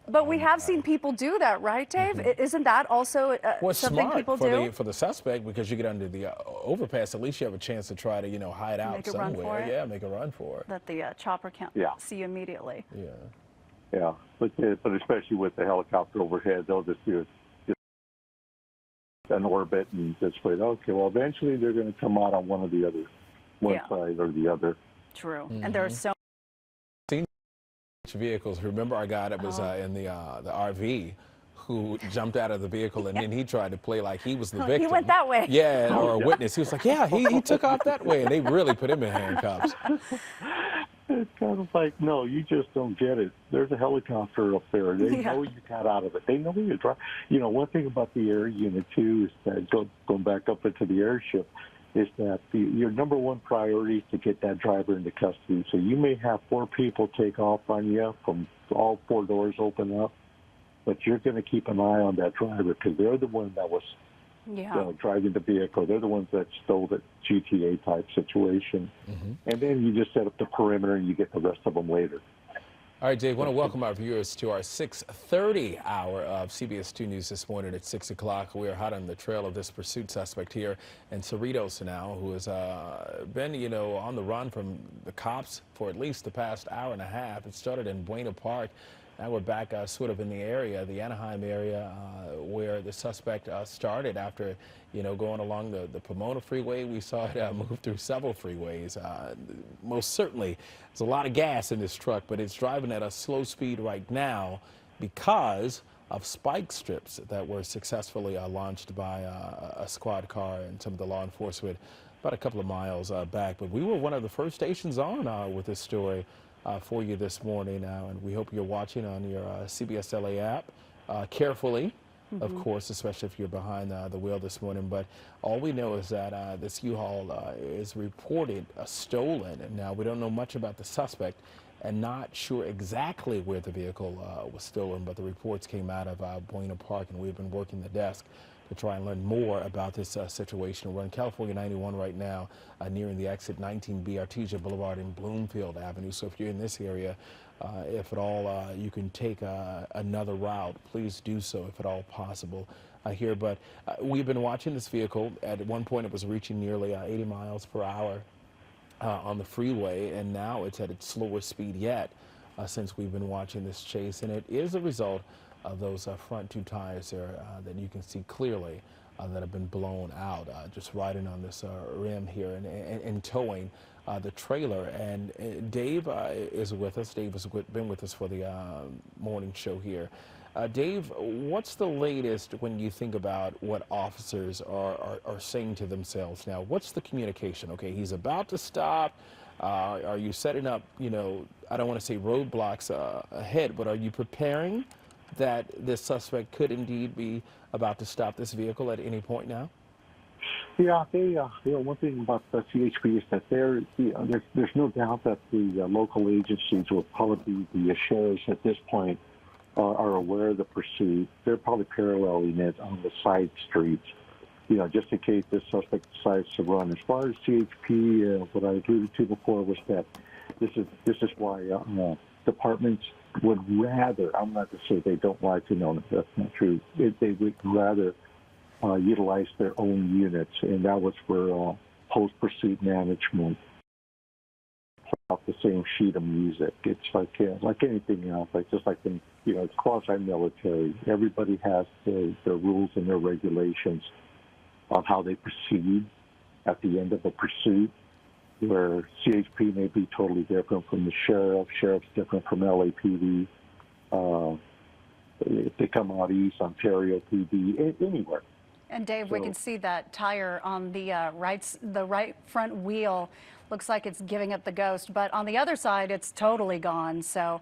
But we have seen people do that, right, Dave? Isn't that also something people do? For the suspect, because you get under the overpass, at least you have a chance to try to, hide out somewhere. Yeah, make a run for it. That the chopper can't see you immediately. Yeah, but especially with the helicopter overhead, they'll just do an orbit and just wait. Okay, well, eventually they're going to come out on one side or the other. True, and there are so vehicles. Remember our guy that was in the RV who jumped out of the vehicle and then he tried to play like he was the victim. He went that way. Yeah, or a witness. He was like, yeah, he took off that way, and they really put him in handcuffs. It's kind of like, no, you just don't get it. There's a helicopter up there. They know you got out of it. They know you drive. You know, one thing about the air unit, too, is that going back up into the airship, is that your number one priority is to get that driver into custody. So you may have 4 people take off on you from all 4 doors open up, but you're going to keep an eye on that driver because they're the one that was driving the vehicle. They're the ones that stole the GTA type situation. And then you just set up the perimeter and you get the rest of them later. All right, Dave, I want to welcome our viewers to our 6:30 hour of CBS 2 News this morning at 6 o'clock. We are hot on the trail of this pursuit suspect here in Cerritos now, who has been, on the run from the cops for at least the past hour and a half. It started in Buena Park. Now we're back sort of in the area, the Anaheim area, where the suspect started after, going along the Pomona freeway. We saw it move through several freeways. Most certainly, there's a lot of gas in this truck, but it's driving at a slow speed right now because of spike strips that were successfully launched by a squad car and some of the law enforcement about a couple of miles back. But we were one of the first stations on with this story for you this morning, and we hope you're watching on your CBS LA app carefully, of course, especially if you're behind the wheel this morning. But all we know is that this U-Haul is reported stolen, and now we don't know much about the suspect and not sure exactly where the vehicle was stolen, but the reports came out of Buena Park, and we've been working the desk to try and learn more about this situation. We're on California 91 right now, nearing the exit 19B Artesia Boulevard in Bloomfield Avenue. So if you're in this area, if at all you can take another route, please do so if at all possible here. But we've been watching this vehicle. At one point it was reaching nearly 80 miles per hour on the freeway, and now it's at its slowest speed yet since we've been watching this chase, and it is a result of those front 2 tires there that you can see clearly that have been blown out, just riding on this rim here and towing the trailer. And Dave is with us. Dave has been with us for the morning show here. Dave, what's the latest when you think about what officers are saying to themselves now? What's the communication? Okay, he's about to stop. Are you setting up, I don't want to say roadblocks ahead, but are you preparing that this suspect could indeed be about to stop this vehicle at any point now? Yeah, one thing about the CHP is that there's no doubt that the local agencies, will probably be the sheriffs at this point, are aware of the pursuit. They're probably paralleling it on the side streets, just in case this suspect decides to run. As far as CHP, what I alluded to before was that this is why departments would rather, I'm not to say they don't like to know, that's not true, they would rather utilize their own units, and that was for post-pursuit management. Off the same sheet of music. It's like anything else, just like in, it's quasi-military. Everybody has their rules and their regulations on how they proceed at the end of a pursuit, where CHP may be totally different from the sheriff's different from LAPD. If they come out east, Ontario PD, anywhere. And Dave, we can see that tire on the right front wheel looks like it's giving up the ghost, but on the other side, it's totally gone. So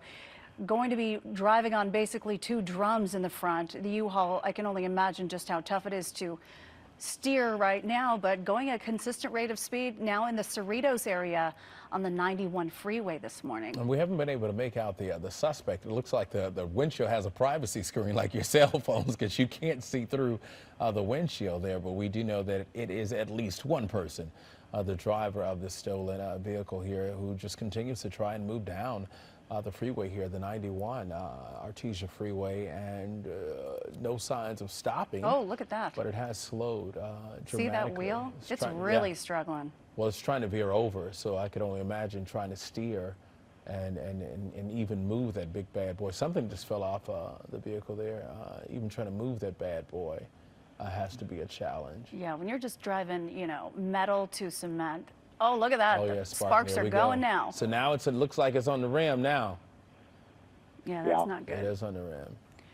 going to be driving on basically 2 drums in the front. The U-Haul, I can only imagine just how tough it is to steer right now, but going at a consistent rate of speed now in the Cerritos area on the 91 freeway this morning. And we haven't been able to make out the suspect. It looks like the windshield has a privacy screen like your cell phones, because you can't see through the windshield there, but we do know that it is at least one person, the driver of the stolen vehicle here, who just continues to try and move down the freeway here, the 91 Artesia freeway, and no signs of stopping. Oh, look at that. But it has slowed dramatically. See that wheel? It's really struggling. Well, it's trying to veer over, so I could only imagine trying to steer and even move that big bad boy. Something just fell off the vehicle there. Even trying to move that bad boy has to be a challenge. Yeah, when you're just driving, metal to cement. Oh, look at that. Oh, yeah, sparks are going now. So now it looks like it's on the rim now. Yeah, that's not good. It is on the rim.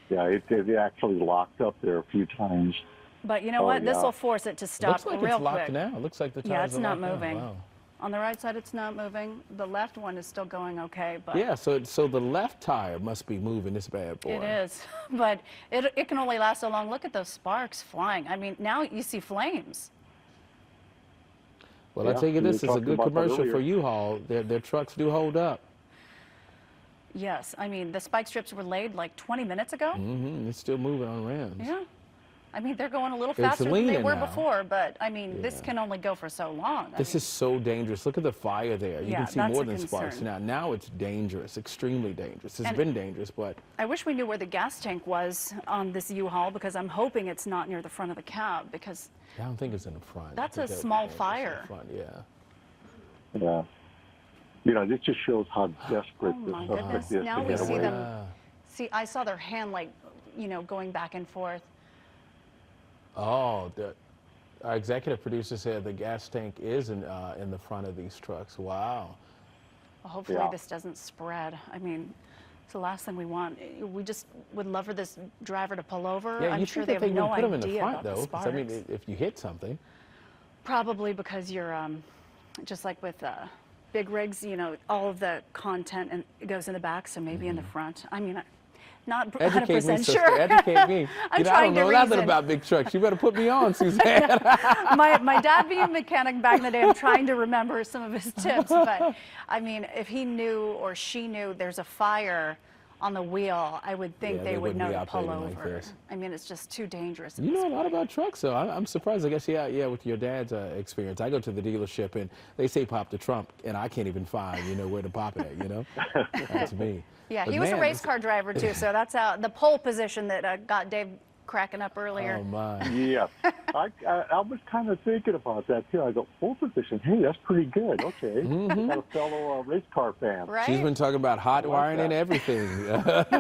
Yeah, it actually locked up there a few times. But you know what? This will force it to stop looks like real it's locked quick. now. It looks like the tires it's are not locked moving. Wow. On the right side, it's not moving. The left one is still going okay, but Yeah, so the left tire must be moving this bad boy. it is. But it can only last so long. Look at those sparks flying. I mean, now you see flames. Well, I Yeah, tell you, we this were is a talking good about that commercial for earlier. U-Haul. Their trucks do hold up. Yes, I mean, the spike strips were laid like 20 minutes ago. It's still moving on rims. Yeah. I mean, they're going a little It's faster than they leaning were now. before, but I mean, this Yeah. can only go for so long. This is so dangerous. Look at the fire there. You Yeah, can see that's more a than sparks concern. now. Now it's dangerous, extremely dangerous. It's And- been dangerous, but I wish we knew where the gas tank was on this U-Haul because I'm hoping it's not near the front of the cab because I don't think it's in the front. I That's think a that- small yeah, it's in the fire. front, yeah. Yeah. You know, this just shows how desperate Oh this my suspect goodness, is now to we get see away. them. See, I saw their hand like, going back and forth. Oh, our executive producer said the gas tank is in the front of these trucks. Wow. Well, hopefully Yeah. this doesn't spread. I mean, it's the last thing we want. We just would love for this driver to pull over. Yeah, I'm you sure think they that have they no would put them in the idea front about the though? 'Cause, sparks. I mean, if you hit something. Probably because you're just like with big rigs, all of the content and it goes in the back, so maybe in the front. I mean, not Educate me, 100% sister. sure. Educate me. I'm I trying don't to know nothing reason. about big trucks. You better put me on, Suzanne. my dad being a mechanic back in the day, I'm trying to remember some of his tips, but I mean, if he knew or she knew there's a fire on the wheel, I would think Yeah, they they would know wouldn't be to pull operating like over. this. I mean, it's just too dangerous. You know a lot about trucks, though. I'm surprised. I guess, yeah, with your dad's experience. I go to the dealership, and they say pop the trunk, and I can't even find, where to pop it at, That's me. Yeah, But he was a man, race car driver too, so that's the pole position that got Dave cracking up earlier. Oh, my. Yeah, I was kind of thinking about that too. I go, pole position. Hey, that's pretty good. Okay, got a fellow race car fan. Right? She's been talking about hot wiring and that. everything.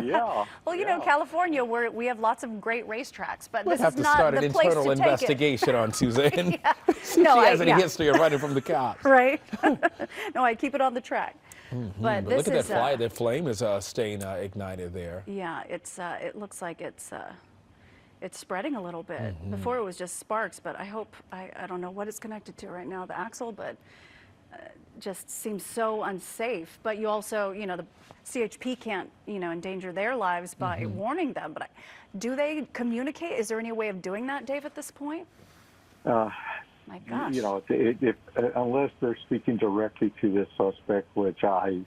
Yeah. Well, yeah. California, we have lots of great racetracks, but We'll this have is to not start the an place internal to take it. investigation on Suzanne. See No, if she I- has any yeah. history of running from the cops. Right? No, I keep it on the track. But But this look at is that fire. That flame is staying ignited there. yeah, it looks like it's spreading a little bit. Mm-hmm. Before it was just sparks, but I don't know what it's connected to right now, the axle, but just seems so unsafe. But you also, the CHP can't, endanger their lives by Mm-hmm. warning them. But do they communicate? Is there any way of doing that, Dave, at this point? My gosh. You know, if unless they're speaking directly to this suspect, which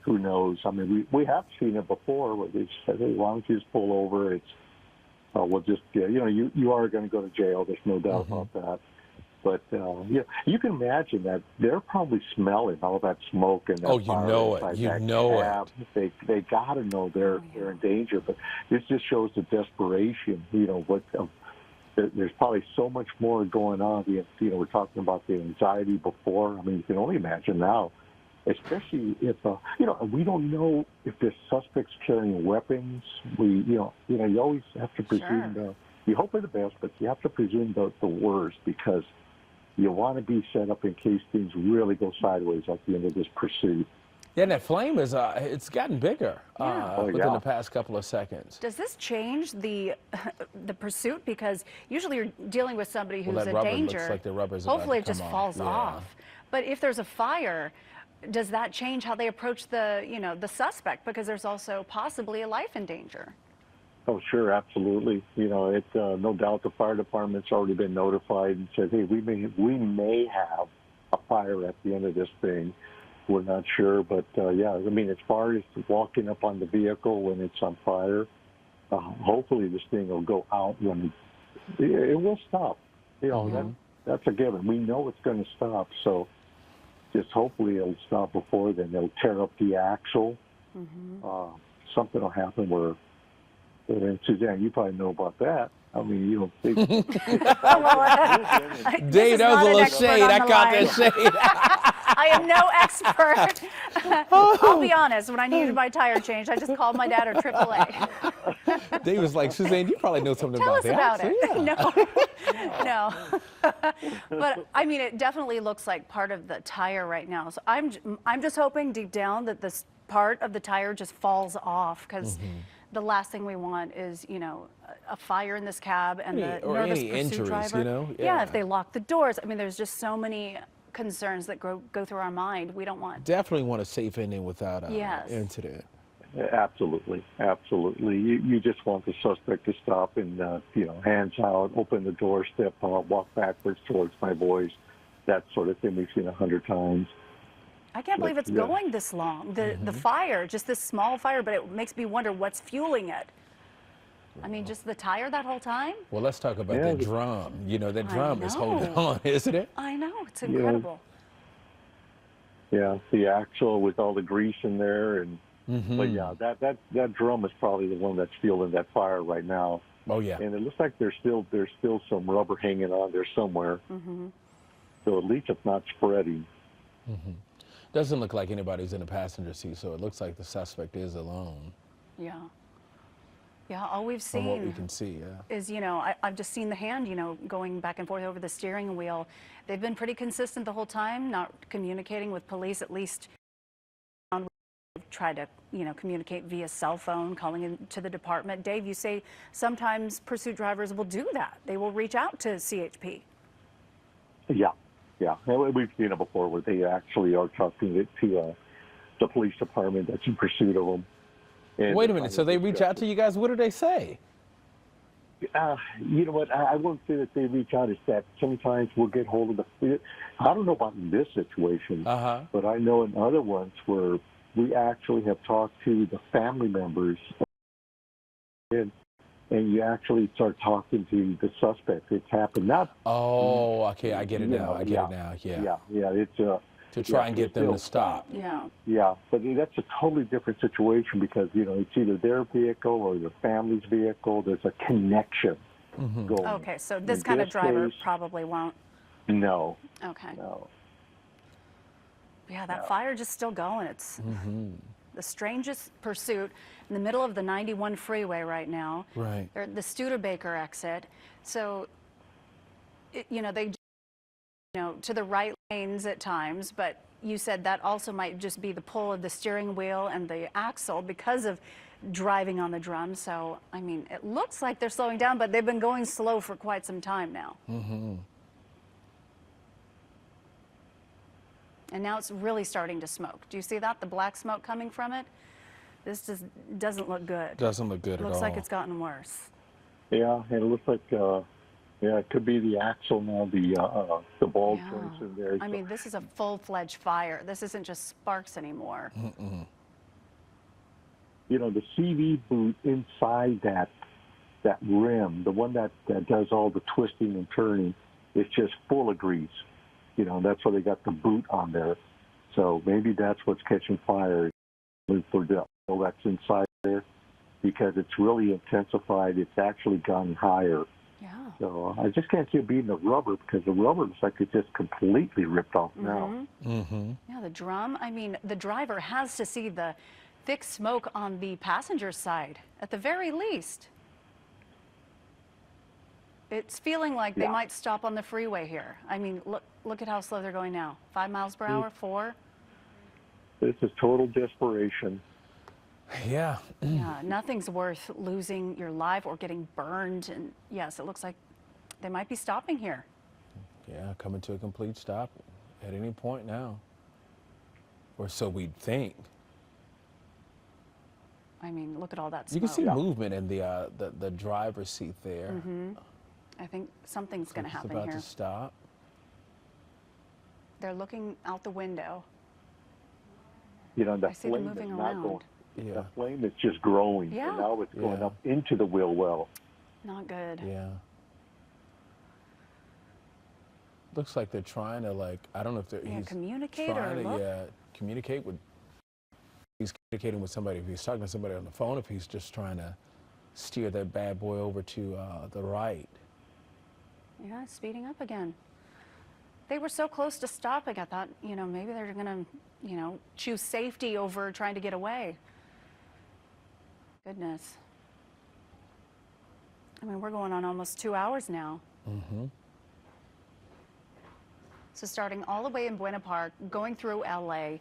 who knows? I mean, we have seen it before where they said, hey, why don't you just pull over? It's we'll just you are going to go to jail. There's no doubt about that. But you can imagine that they're probably smelling all that smoke and that Oh, you fire know it. inside You that know cab. They got to know they're in danger. But this just shows the desperation. There's probably so much more going on. We're talking about the anxiety before. I mean, you can only imagine now, especially if we don't know if this suspect's carrying weapons. You always have to presume you hope for the best, but you have to presume the worst because you want to be set up in case things really go sideways at the end of this pursuit. Yeah, and that flame is it's gotten bigger within the past couple of seconds. Does this change the pursuit? Because usually you're dealing with somebody who's that a rubber danger. looks like the rubber's about Hopefully to it just come off. falls Yeah. off. But if there's a fire, does that change how they approach the suspect? Because there's also possibly a life in danger. Oh, sure, absolutely. No doubt the fire department's already been notified and said, hey, we may have a fire at the end of this thing. We're not sure, but as far as walking up on the vehicle when it's on fire, hopefully this thing will go out when it will stop. That's a given. We know it's going to stop, so just hopefully it'll stop before then. They'll tear up the axle. Something will happen where. And Suzanne, you probably know about that. I mean, Dave, This that was is not a an little expert shade. on I the caught line. that shade. I am no expert. I'll be honest, when I needed my tire changed, I just called my dad or AAA. Dave was like, Suzanne, you probably know something Tell about us that. about it. No. But I mean, it definitely looks like part of the tire right now. So I'm just hoping deep down that this part of the tire just falls off because the last thing we want is, a fire in this cab and the Or nervous any pursuit injuries, driver. Yeah. Yeah, if they lock the doors. I mean, there's just so many concerns that go through our mind. We don't want. Definitely want a safe ending without an Yes. incident. Absolutely, absolutely. You just want the suspect to stop and hands out, open the door, step out, walk backwards towards my boys, that sort of thing. We've seen 100 times. I can't believe it's Yeah. going this long. The fire, just this small fire, but it makes me wonder what's fueling it. I mean, just the tire that whole time? Well, let's talk about Yeah. that drum. You know, that I drum is holding know. on, isn't it? I know, it's incredible. Yeah, the axle with all the grease in there, and but Mm-hmm. yeah, that drum is probably the one that's fueling that fire right now. Oh, yeah. And it looks like there's still some rubber hanging on there somewhere. Mm-hmm. So at least it's not spreading. Doesn't look like anybody's in the passenger seat, so it looks like the suspect is alone Yeah. Yeah, all we've from what we seen can see, yeah. is, I've just seen the hand, going back and forth over the steering wheel. They've been pretty consistent the whole time, not communicating with police, at least try to, communicate via cell phone, calling into the department. Dave, you say sometimes pursuit drivers will do that. They will reach out to CHP. Yeah. And we've seen it before where they actually are talking to the police department that's in pursuit of them. And Wait a minute, so they reach out to you guys? What do they say? You know what? I won't say that they reach out. It's that sometimes we'll get hold of I don't know about in this situation, but I know in other ones where we actually have talked to the family members, and you actually start talking to the suspect. It's happened. Not. Oh, okay, I get it now. I get it now. Yeah. Yeah. It's To try and get them to stop. Yeah. Yeah, but that's a totally different situation because, it's either their vehicle or their family's vehicle. There's a connection going. Okay, so this In kind of this driver case, probably won't. No. Okay. No. Yeah, that fire just still going. It's the strangest pursuit in the middle of the 91 freeway right now. Right. They're at the Studebaker exit. So, they, to the right lanes at times, but you said that also might just be the pull of the steering wheel and the axle because of driving on the drum. So, I mean, it looks like they're slowing down, but they've been going slow for quite some time now. And now it's really starting to smoke. Do you see that? The black smoke coming from it? This just doesn't look good. Doesn't look good at all. Looks like it's gotten worse. Yeah, and it looks like, it could be the axle now, the ball joints in there. I mean, this is a full-fledged fire. This isn't just sparks anymore. The CV boot inside that rim, the one that does all the twisting and turning, is just full of grease. That's why they got the boot on there. So maybe that's what's catching fire for the oil that's inside there, because it's really intensified. It's actually gone higher. Yeah. So I just can't see it being the rubber, because the rubber looks like it's just completely ripped off now. Yeah, the drum. I mean, the driver has to see the thick smoke on the passenger side, at the very least. It's feeling like they might stop on the freeway here. I mean, look at how slow they're going now. 5 miles per hour, 4. This is total desperation. Yeah. Yeah, nothing's worth losing your life or getting burned. And yes, it looks like they might be stopping here. Yeah, coming to a complete stop at any point now. Or so we'd think. I mean, look at all that You smoke. can see movement in the driver's seat there. I think something's going to happen It's about here. to stop. They're looking out the window. The I see them flame moving is not around. going. Yeah. The flame is just growing, Yeah. and now it's going Yeah. up into the wheel well. Not good. Yeah. Looks like they're trying to, I don't know if they're he's communicate or trying to look. communicate with. He's communicating with somebody. If he's talking to somebody on the phone, if he's just trying to steer that bad boy over to the right. Yeah, it's speeding up again. They were so close to stopping. I thought, maybe they're going to, choose safety over trying to get away. Goodness. I mean, we're going on almost 2 hours now. So starting all the way in Buena Park, going through LA,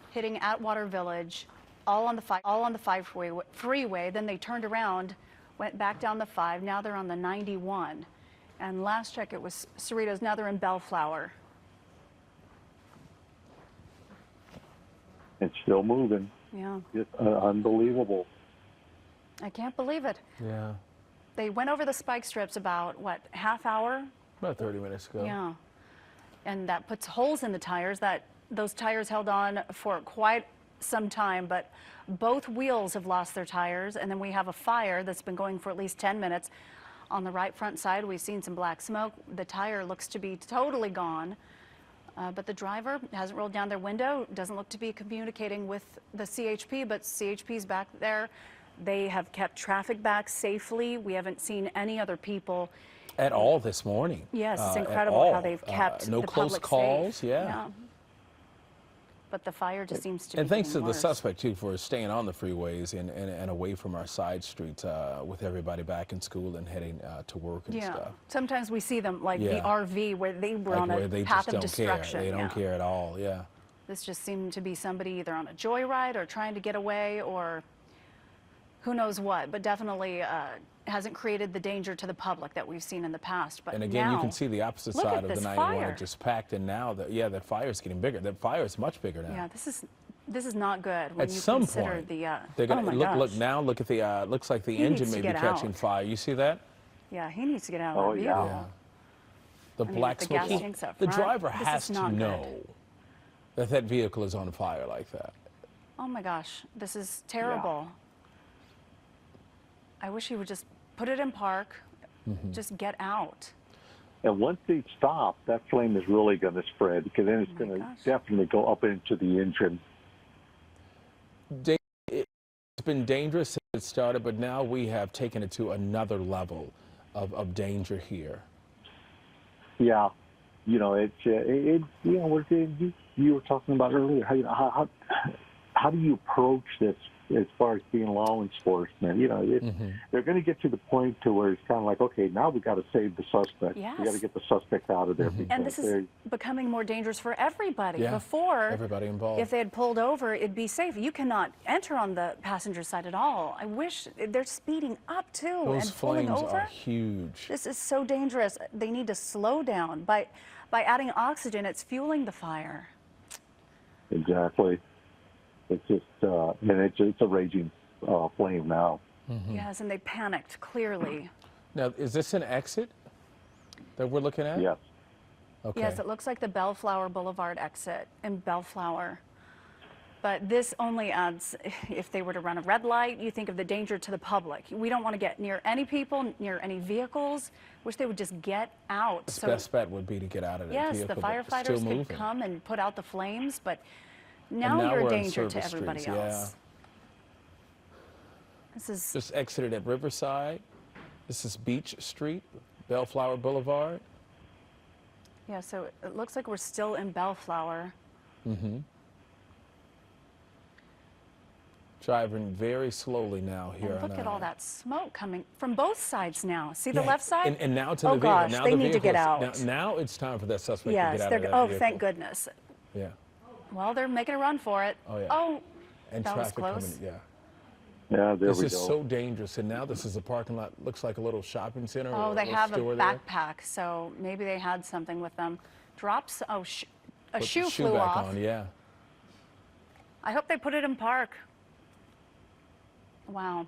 hitting Atwater Village, all on the 5 freeway. Then they turned around, went back down the 5. Now they're on the 91. And last check, it was Cerritos. Now they're in Bellflower. It's still moving. Yeah. Just unbelievable. I can't believe it. Yeah. They went over the spike strips about, what, half hour? About 30 minutes ago. Yeah. And that puts holes in the tires. Those tires held on for quite some time, but both wheels have lost their tires. And then we have a fire that's been going for at least 10 minutes. On the right front side, we've seen some black smoke. The tire looks to be totally gone. But the driver hasn't rolled down their window, doesn't look to be communicating with the CHP, but CHP's back there. They have kept traffic back safely. We haven't seen any other people At all this morning. Yes, it's At incredible all. how they've kept no the close public calls. safe. Yeah. But the fire just seems to be And thanks to getting the worse. suspect too for staying on the freeways and away from our side streets with everybody back in school and heading to work and Yeah. stuff. Sometimes we see them like the Yeah. RV where they were Like on where a they path just of don't care. destruction. They don't Yeah. care at all. Yeah. This just seemed to be somebody either on a joyride or trying to get away or who knows what, but definitely hasn't created the danger to the public that we've seen in the past. But And again, you now, can see the opposite look side at of the this 91. fire. It just packed, and now that fire is getting bigger. That fire is much bigger now. Yeah, this is not good when At you some consider point, the they're gonna oh my look. gosh. Look now. Look at the. Looks like the He engine needs may to be get catching out. fire. You see that? Yeah, he needs to get out of Oh, that yeah. vehicle. The mean, black with the smoke. gas tanks up The front, driver this has is to not good. know that vehicle is on fire like that. Oh my gosh, this is terrible. I wish he would just put it in park, just get out. And once they stop, that flame is really going to spread because then it's Oh my going to gosh. definitely go up into the engine. It's been dangerous since it started, but now we have taken it to another level of danger here. Yeah, you know, it's you know, you were talking about earlier. How do you approach this as far as being law enforcement? You know, they're going to get to the point to where it's kind of like, okay, now we got to save the suspect. Yes. We got to get the suspect out of there. And this is becoming more dangerous for everybody. Yeah, Before, everybody involved. if they had pulled over, it'd be safe. You cannot enter on the passenger side at all. I wish they're speeding up too Those and pulling flames over. are huge. This is so dangerous. They need to slow down. By adding oxygen, it's fueling the fire. Exactly. It's just, and it's a raging flame now. Yes, and they panicked, clearly. Now, is this an exit that we're looking at? Yes. Okay. Yes, it looks like the Bellflower Boulevard exit in Bellflower. But this only adds, if they were to run a red light, you think of the danger to the public. We don't want to get near any people, near any vehicles. Wish they would just get out. The best bet would be to get out of that Yes, vehicle. the but it's still firefighters could moving. come and put out the flames, but And now you're a we're on danger to service everybody streets, else. This is Just exited at Riverside. This is Beach Street, Bellflower Boulevard. yeah. So it looks like we're still in Bellflower. Driving very slowly now here. And look on at all that smoke coming from both sides now. See the Yeah, left side? And now to the Oh vehicle. gosh, Now they the need to get vehicle out. is- Now it's time for that suspect to Yes, get out they're. of that Oh, vehicle. thank goodness. Yeah. Well, they're making a run for it. Oh, yeah. Oh, And that was traffic close. coming. Yeah. Yeah, there This we is go. so dangerous. And now this is a parking lot. Looks like a little shopping center. Oh, or they a have a store there. backpack, so maybe they had something with them. Drops. Oh, a Put the shoe shoe flew back off. on, yeah. I hope they put it in park. Wow.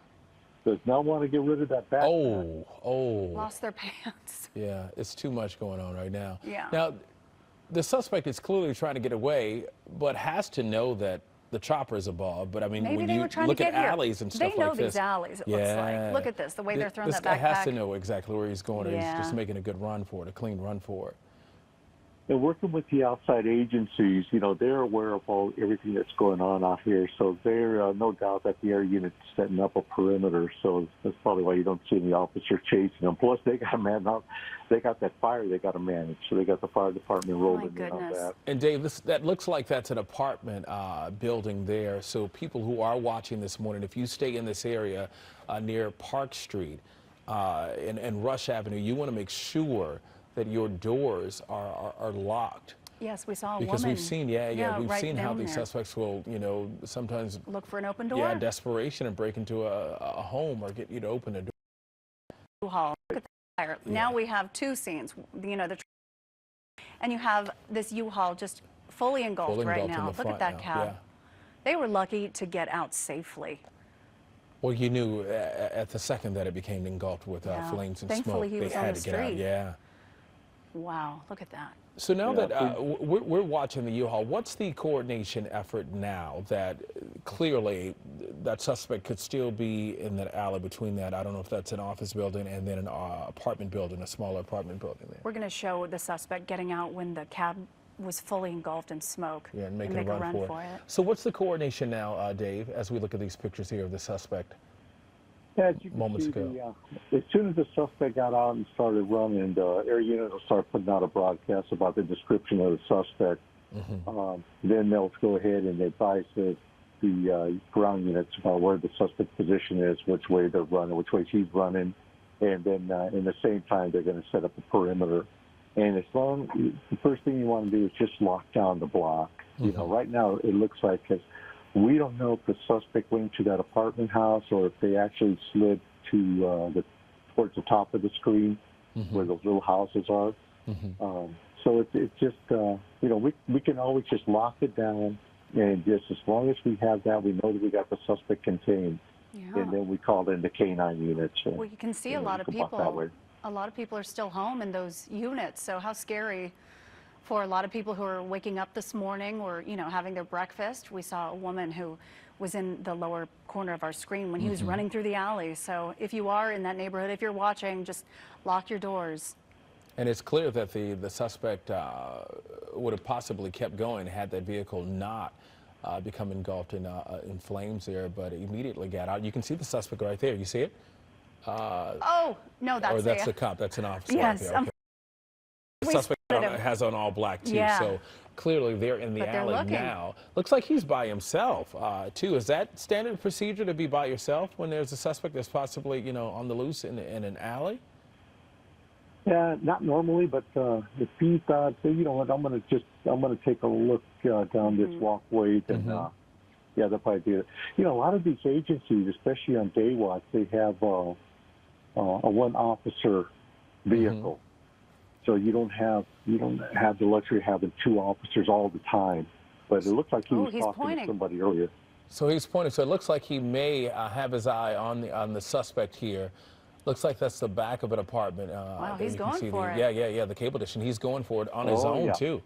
Does not want to get rid of that backpack. Oh. Lost their pants. Yeah, it's too much going on right now. Yeah. Now, the suspect is clearly trying to get away, but has to know that the chopper is above. But I mean, Maybe when they you were trying look to at get here. alleys and stuff They know like these this. alleys, it looks like. Look at this, the way they're throwing this that guy has to backpack. know exactly where he's going. Or he's Yeah. just making a good run for it, a clean run for it. And working with the outside agencies, you know, they're aware of everything that's going on out here. So they're no doubt that the air unit's setting up a perimeter. So that's probably why you don't see any officer chasing them. Plus, they got to man out. They got that fire they got to manage. So they got the fire department rolling in on goodness. that. And Dave, that looks like that's an apartment building there. So people who are watching this morning, if you stay in this area near Park Street and Rush Avenue, you want to make sure that your doors are locked. Yes, we saw a Because woman. we've seen, we've right seen how down these there. suspects will, sometimes, Look for an open door. yeah, in desperation and break into a home or get you to open a door. U-Haul. Look at the fire. Now we have two scenes. You know, and you have this U-Haul just fully engulfed Fully right engulfed in now. the Look at front that now, cab. yeah. They were lucky to get out safely. Well, you knew at the second that it became engulfed with Yeah. flames and Thankfully, smoke, he they was on had the to get out. street. Yeah. Wow, look at that. So now Yeah, that we're watching the U-Haul, what's the coordination effort now that clearly that suspect could still be in that alley between that? I don't know if that's an office building and then an apartment building, a smaller apartment building there. We're going to show the suspect getting out when the cab was fully engulfed in smoke. Yeah, and making make a run for it. So what's the coordination now, Dave, as we look at these pictures here of the suspect? Yeah, as you can Moments see, ago. as soon as the suspect got out and started running, the air unit will start putting out a broadcast about the description of the suspect. Then they'll go ahead and advise the ground units about where the suspect's position is, which way they're running, which way he's running, and then in the same time they're going to set up a perimeter. And the first thing you want to do is just lock down the block. You know, right now it looks like we don't know if the suspect went to that apartment house or if they actually slid to towards the top of the screen where those little houses are. So it's just, you know, we can always just lock it down, and just as long as we have that, we know that we got the suspect contained. Yeah. And then we call in the K9 units. Well, you can see a lot of people. A lot of people are still home in those units. So how scary for a lot of people who are waking up this morning or, you know, having their breakfast. We saw a woman who was in the lower corner of our screen when he was running through the alley. So if you are in that neighborhood, if you're watching, just lock your doors. And it's clear that the suspect would have possibly kept going had that vehicle not become engulfed in flames there, but it immediately got out. You can see the suspect right there. You see it? Oh, no, that's or that's the cop. That's an officer. Yes. Right there. Okay. The suspect has on all black too, so clearly they're in the alley now. Looks like he's by himself too. Is that standard procedure to be by yourself when there's a suspect that's possibly, you know, on the loose in an alley? Yeah, not normally, but if he thought, you know what, I'm going to take a look down this walkway, then yeah, they'll probably do it. You know, a lot of these agencies, especially on day watch, they have a one officer vehicle. So you don't have the luxury of having two officers all the time. But it looks like he was talking to somebody earlier. So he's pointing. So it looks like he may have his eye on the suspect here. Looks like that's the back of an apartment. Wow, he's going for it. Yeah, the cable dish, and he's going for it on his own too.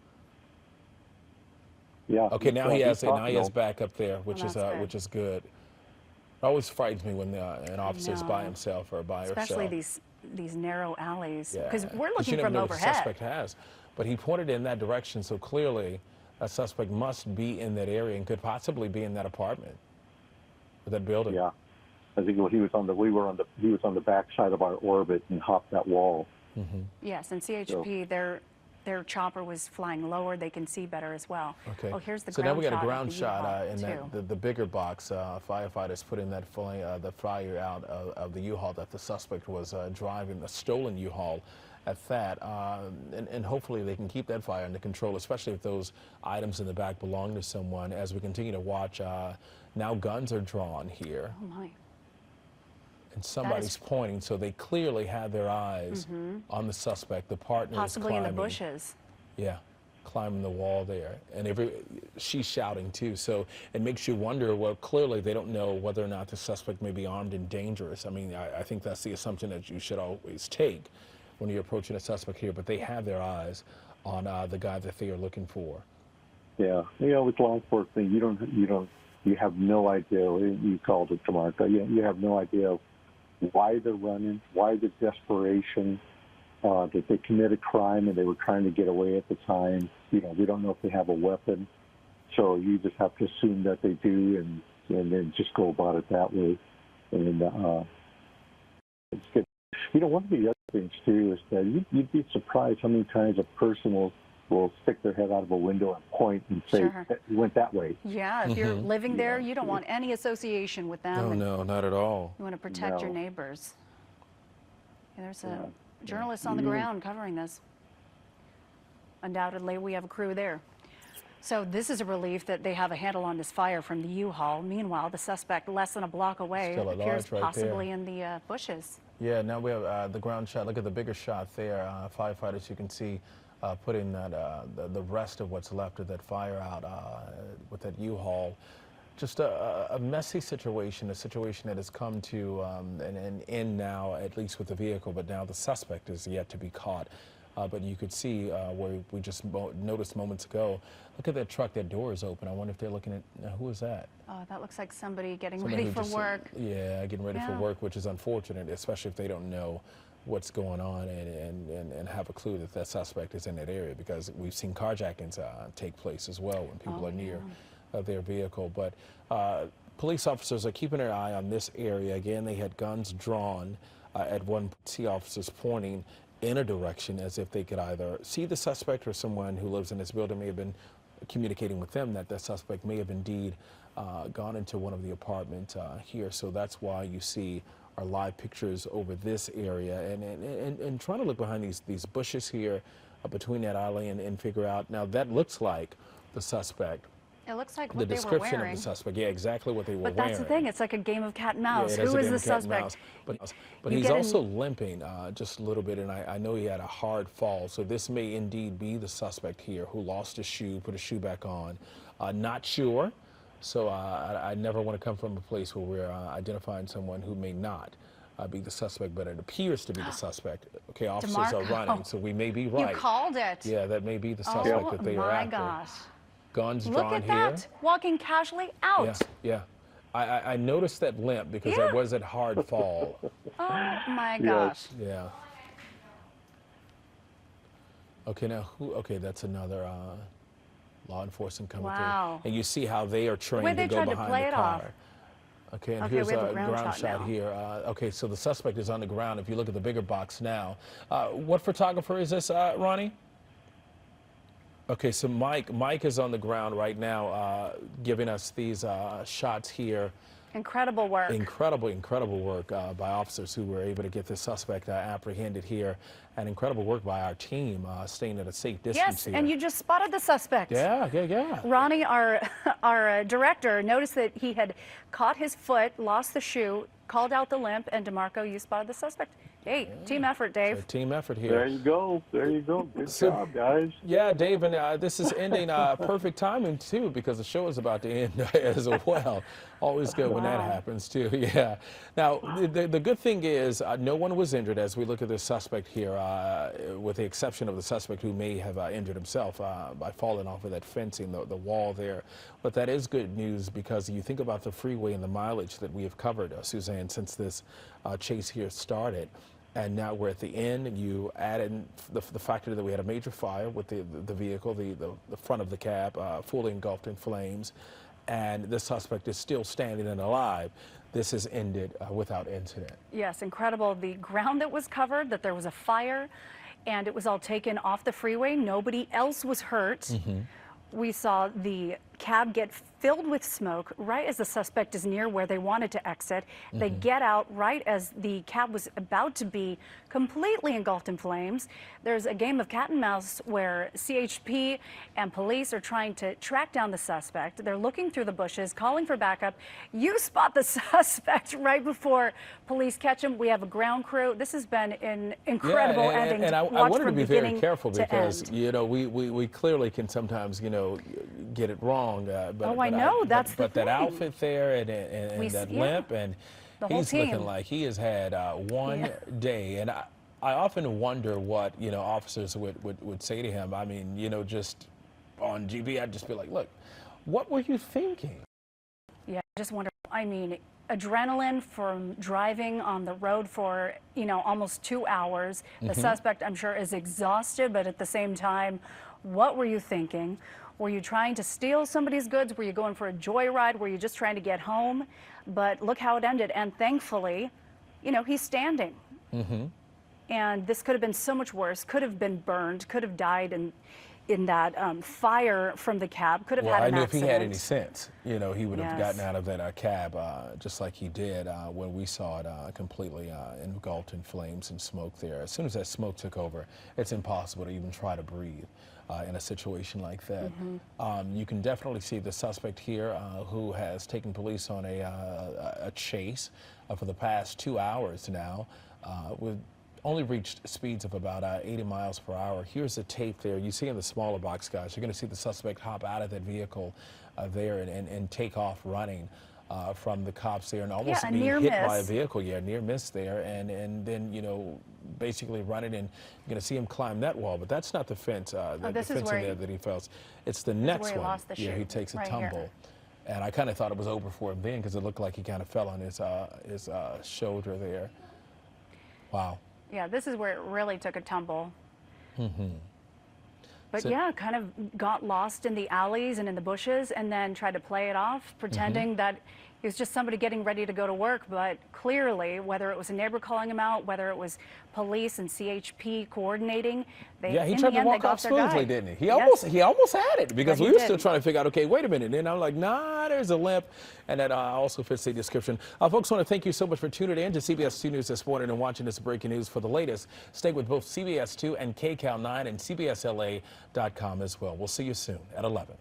Yeah. Okay, now he has back up there, which is good. It always frightens me when an officer's by himself or by herself. Especially these narrow alleys, because Yeah. we're looking you never from know overhead. What the suspect has, but he pointed in that direction, so clearly that suspect must be in that area and could possibly be in that apartment or that building. Yeah, I think he was on the back side of our orbit and hopped that wall. Yes, and CHP, their chopper was flying lower. They can see better as well. Okay. Oh, here's the so ground now we got shot a ground of the shot U-Haul, in the bigger box. Firefighters put in that the fire out of the U-Haul that the suspect was driving, the stolen U-Haul at that. And hopefully they can keep that fire under control, especially if those items in the back belong to someone. As we continue to watch, now guns are drawn here. Oh, my. And somebody's pointing, so they clearly have their eyes on the suspect. The partner Possibly is climbing. in the bushes. Yeah, climbing the wall there. And she's shouting too, so it makes you wonder, well, clearly they don't know whether or not the suspect may be armed and dangerous. I mean, I think that's the assumption that you should always take when you're approaching a suspect here, but they have their eyes on the guy that they are looking for. Yeah, you know, with law enforcement, you have no idea. You called it, Tamarka. You have no idea why they're running, why the desperation, that they commit a crime and they were trying to get away at the time. You know, we don't know if they have a weapon, so you just have to assume that they do, and then just go about it that way. And it's good. You know, one of the other things too is that you'd be surprised how many times a person will stick their head out of a window and point and say, "You went that way." Yeah, if you're living there, you don't want any association with them. No, not at all. You want to protect your neighbors. Yeah, there's a journalist on the ground covering this. Undoubtedly, we have a crew there. So this is a relief that they have a handle on this fire from the U-Haul. Meanwhile, the suspect less than a block away appears possibly in the bushes. Yeah, now we have the ground shot. Look at the bigger shot there. Firefighters, you can see, putting the rest of what's left of that fire out with that U-Haul. just a messy situation, a situation that has come to an end now, at least with the vehicle, but now the suspect is yet to be caught. But you could see where we just noticed moments ago. Look at that truck, that door is open. I wonder if they're looking at, who is that? That looks like somebody getting Somebody ready who for work. Yeah, getting ready for work, which is unfortunate, especially if they don't know what's going on and have a clue that that suspect is in that area, because we've seen carjackings take place as well when people are near their vehicle. But police officers are keeping their eye on this area. Again, they had guns drawn at one, see officers pointing in a direction as if they could either see the suspect or someone who lives in this building may have been communicating with them that the suspect may have indeed gone into one of the apartments here. So that's why you see our live pictures over this area and trying to look behind these bushes here between that alley and figure out. Now that looks like the suspect. It looks like The what they were description wearing. of the suspect, yeah, exactly what they were wearing. But that's the thing, it's like a game of cat and mouse. Yeah, Who is the cat and suspect? mouse. But he's also limping just a little bit, and I know he had a hard fall, so this may indeed be the suspect here who lost his shoe, put his shoe back on. Not sure, so I never want to come from a place where we're identifying someone who may not be the suspect, but it appears to be the suspect. Okay, officers are running, so we may be right. You called it. Yeah, that may be the suspect that they are after. Oh my gosh. Guns Look drawn at here. that, walking casually out. Yeah. I noticed that limp because there was that hard fall. Oh my gosh. Yeah. Okay, now okay, that's another law enforcement coming through. And you see how they are trained to go behind the car. Okay, and here's a ground shot here. Okay, so the suspect is on the ground. If you look at the bigger box now. What photographer is this, Ronnie? Okay, so Mike is on the ground right now giving us these shots here. Incredible work. Incredible work by officers who were able to get this suspect apprehended here. And incredible work by our team staying at a safe distance here. Yes, and you just spotted the suspect. Yeah. Ronnie, our director, noticed that he had caught his foot, lost the shoe, called out the limp, and DeMarco, you spotted the suspect. Hey, team effort, Dave. A team effort here. There you go. Good job, guys. Yeah, Dave, and this is ending perfect timing, too, because the show is about to end as well. Always good when that happens, too. Yeah. Now, the good thing is no one was injured as we look at this suspect here, with the exception of the suspect who may have injured himself by falling off of that fencing, the wall there. But that is good news because you think about the freeway and the mileage that we have covered, Suzanne, since this chase here started. And now we're at the end, and you add in the factor that we had a major fire with the vehicle, the front of the cab fully engulfed in flames, and the suspect is still standing and alive. This has ended without incident. Yes, incredible. The ground that was covered, that there was a fire, and it was all taken off the freeway. Nobody else was hurt. We saw the cab get filled with smoke right as the suspect is near where they wanted to exit. They get out right as the cab was about to be completely engulfed in flames. There's a game of cat and mouse where CHP and police are trying to track down the suspect. They're looking through the bushes, calling for backup. You spot the suspect right before police catch him. We have a ground crew. This has been an incredible ending. And I wanted to be very careful because, you know, we clearly can sometimes, you know, get it wrong. I know. That's the thing. But that outfit there and that limp, and he's looking like he has had one day. And I often wonder what, you know, officers would say to him. I mean, you know, just on GB, I'd just be like, look, what were you thinking? Yeah, I just wonder. I mean, adrenaline from driving on the road for, you know, almost 2 hours. The suspect, I'm sure, is exhausted, but at the same time, what were you thinking? Were you trying to steal somebody's goods? Were you going for a joyride? Were you just trying to get home? But look how it ended. And thankfully, you know, he's standing. And this could have been so much worse. Could have been burned. Could have died in that fire from the cab. Could have had an accident. I knew if he had any sense, you know, he would have gotten out of that cab just like he did when we saw it completely engulfed in flames and smoke there. As soon as that smoke took over, it's impossible to even try to breathe in a situation like that. You can definitely see the suspect here who has taken police on a chase for the past 2 hours now with only reached speeds of about 80 miles per hour. Here's the tape there. You see in the smaller box, guys, you're going to see the suspect hop out of that vehicle there and take off running from the cops there and almost be hit by a vehicle. Yeah, near miss there. And then, you know, basically running, and you're going to see him climb that wall. But that's not the fence, the fence in there that he fell. It's the next one. Yeah, he takes a tumble. And I kind of thought it was over for him then because it looked like he kind of fell on his shoulder there. Wow. Yeah, this is where it really took a tumble. But So- yeah, kind of got lost in the alleys and in the bushes and then tried to play it off, pretending that he was just somebody getting ready to go to work. But clearly, whether it was a neighbor calling him out, whether it was police and CHP coordinating, He in tried the to end, walk they got off their guy. smoothly, didn't he? Yes. He almost had it because But we he were still didn't. trying to figure out, okay, wait a minute. And I'm like, nah, there's a limp. And that also fits the description. Folks, want to thank you so much for tuning in to CBS 2 News this morning and watching this breaking news. For the latest, stay with both CBS 2 and KCAL 9 and CBSLA.com as well. We'll see you soon at 11.